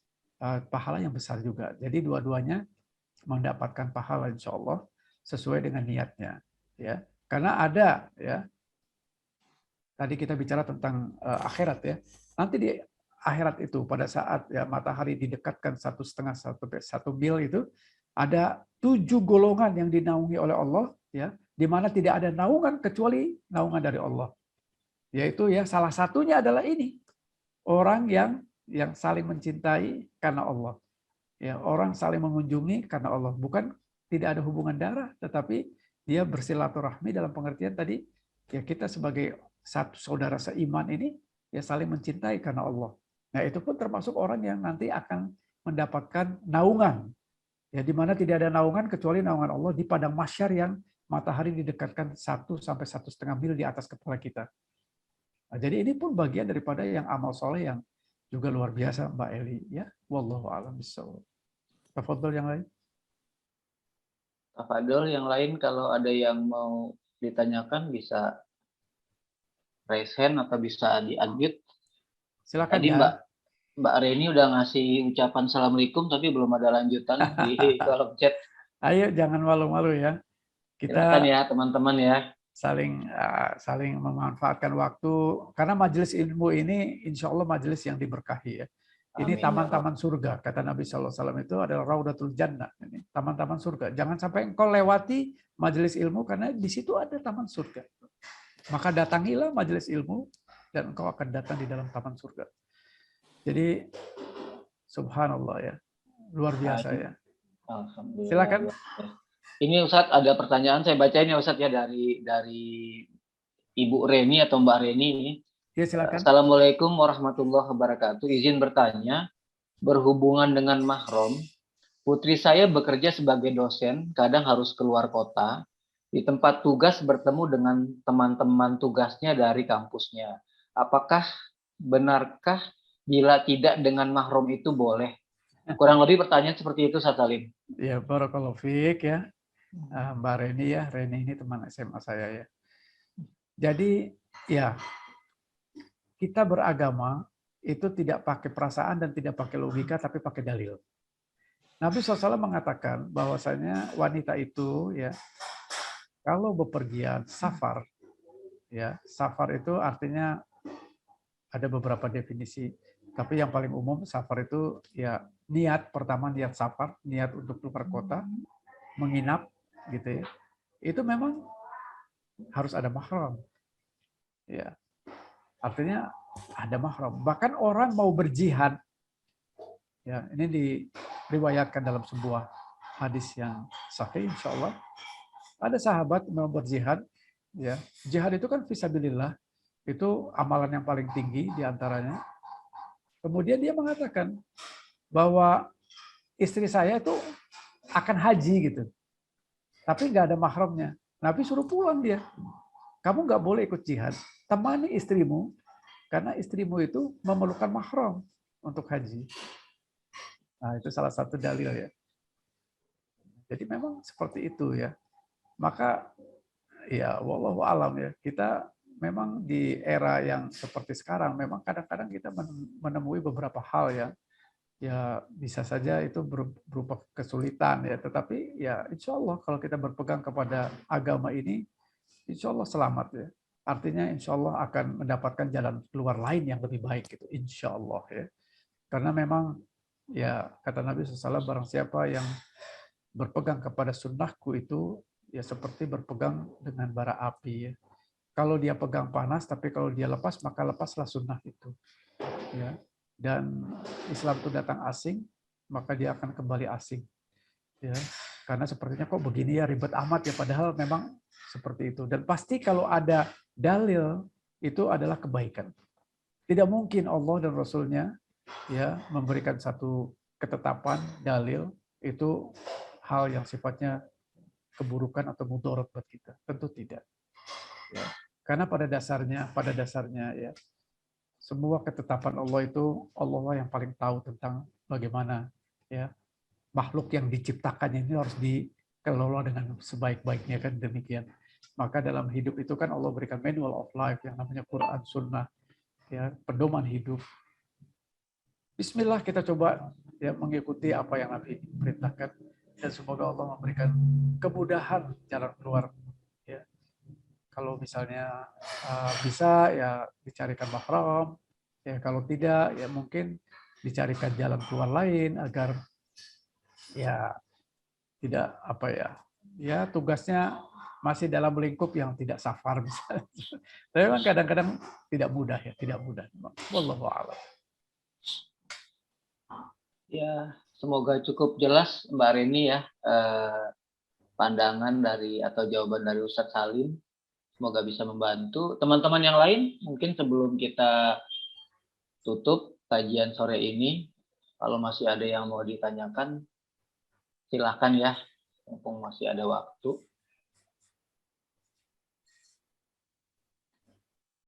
pahala yang besar juga. Jadi dua-duanya mendapatkan pahala insya Allah sesuai dengan niatnya. Ya, karena ada ya. Tadi kita bicara tentang akhirat ya. Nanti di akhirat itu pada saat ya matahari didekatkan 1,5 sampai 1 mil itu ada 7 golongan yang dinaungi oleh Allah ya, di mana tidak ada naungan kecuali naungan dari Allah. Yaitu ya salah satunya adalah ini. Orang yang yang saling mencintai karena Allah. Ya, orang saling mengunjungi karena Allah, bukan tidak ada hubungan darah, tetapi dia bersilaturahmi dalam pengertian tadi, ya kita sebagai satu saudara seiman ini ya saling mencintai karena Allah. Nah, itu pun termasuk orang yang nanti akan mendapatkan naungan. Ya, di mana tidak ada naungan kecuali naungan Allah di padang mahsyar yang matahari didekatkan 1 sampai 1,5 mil di atas kepala kita. Nah, jadi ini pun bagian daripada yang amal soleh yang juga luar biasa, Mbak Eli. Ya, wallahu a'lam bishawab. Tafadhol yang lain. Tafadhol yang lain, kalau ada yang mau ditanyakan bisa raise hand atau bisa di-unmute. Silakan Tadi ya. Mbak Reni udah ngasih ucapan assalamualaikum tapi belum ada lanjutan di kolom chat. Ayo jangan malu-malu ya. Silakan Kita ya teman-teman ya. saling memanfaatkan waktu karena majelis ilmu ini insya Allah majelis yang diberkahi ya. Ini Amin, taman-taman surga, kata Nabi SAW itu adalah Raudatul Jannah. Ini taman-taman surga. Jangan sampai engkau lewati majelis ilmu karena di situ ada taman surga. Maka datangilah majelis ilmu dan engkau akan datang di dalam taman surga. Jadi subhanallah ya, luar biasa ya. Alhamdulillah. Silakan. Ini Ustadz ada pertanyaan, saya bacain ya Ustadz ya dari Ibu Reni atau Mbak Reni ini. Ya silakan. Assalamualaikum warahmatullahi wabarakatuh. Izin bertanya, berhubungan dengan mahram, putri saya bekerja sebagai dosen, kadang harus keluar kota. Di tempat tugas bertemu dengan teman-teman tugasnya dari kampusnya. Apakah benarkah bila tidak dengan mahram itu boleh? Kurang lebih pertanyaan seperti itu, Ustadz Salim. Ya, barakallahu fiik ya. Mbak Reni ya, Reni ini teman SMA saya ya. Jadi ya, kita beragama itu tidak pakai perasaan dan tidak pakai logika, tapi pakai dalil. Nabi SAW mengatakan bahwasanya wanita itu ya, kalau bepergian safar, ya safar itu artinya ada beberapa definisi, tapi yang paling umum safar itu ya niat pertama niat safar, niat untuk keluar kota, menginap gitu ya. Itu memang harus ada mahram. Ya. Artinya ada mahram. Bahkan orang mau berjihad, ya ini diriwayatkan dalam sebuah hadis yang sahih insya Allah. Ada sahabat mau berjihad, ya jihad itu kan fisabilillah, itu amalan yang paling tinggi diantaranya. Kemudian dia mengatakan bahwa istri saya itu akan haji gitu, tapi nggak ada mahramnya. Nabi suruh pulang dia. Kamu nggak boleh ikut jihad. Temani istrimu, karena istrimu itu memerlukan mahram untuk haji. Nah, itu salah satu dalil ya. Jadi memang seperti itu ya. Maka ya wallahu alam ya. Kita memang di era yang seperti sekarang, memang kadang-kadang kita menemui beberapa hal ya bisa saja itu berupa kesulitan ya, tetapi ya insya Allah kalau kita berpegang kepada agama ini, insya Allah selamat ya. Artinya insya Allah akan mendapatkan jalan keluar lain yang lebih baik gitu, insya Allah ya. Karena memang ya kata Nabi SAW, barang siapa yang berpegang kepada sunnahku itu ya seperti berpegang dengan bara api ya. Kalau dia pegang panas, tapi kalau dia lepas maka lepaslah sunnah itu ya. Dan Islam itu datang asing, maka dia akan kembali asing. Ya, karena sepertinya kok begini ya, ribet amat ya, padahal memang seperti itu. Dan pasti kalau ada dalil, itu adalah kebaikan. Tidak mungkin Allah dan Rasulnya ya memberikan satu ketetapan, dalil, itu hal yang sifatnya keburukan atau mudarat buat kita. Tentu tidak. Ya. Karena pada dasarnya ya, semua ketetapan Allah itu Allah yang paling tahu tentang bagaimana ya makhluk yang diciptakannya ini harus dikelola dengan sebaik-baiknya kan demikian. Maka dalam hidup itu kan Allah berikan manual of life yang namanya Quran Sunnah ya, pedoman hidup. Bismillah kita coba ya mengikuti apa yang Nabi perintahkan dan semoga Allah memberikan kemudahan jalan keluar ya. Kalau misalnya bisa ya dicarikan mahram, ya kalau tidak ya mungkin dicarikan jalan keluar lain agar ya tidak apa ya tugasnya masih dalam lingkup yang tidak safar misalnya. Tapi memang kadang-kadang tidak mudah ya, tidak mudah. Wallahu a'lam. Ya, semoga cukup jelas Mbak Reni ya, pandangan dari atau jawaban dari Ustadz Salim. Semoga bisa membantu teman-teman yang lain. Mungkin sebelum kita tutup kajian sore ini, kalau masih ada yang mau ditanyakan, silahkan ya, mumpung masih ada waktu.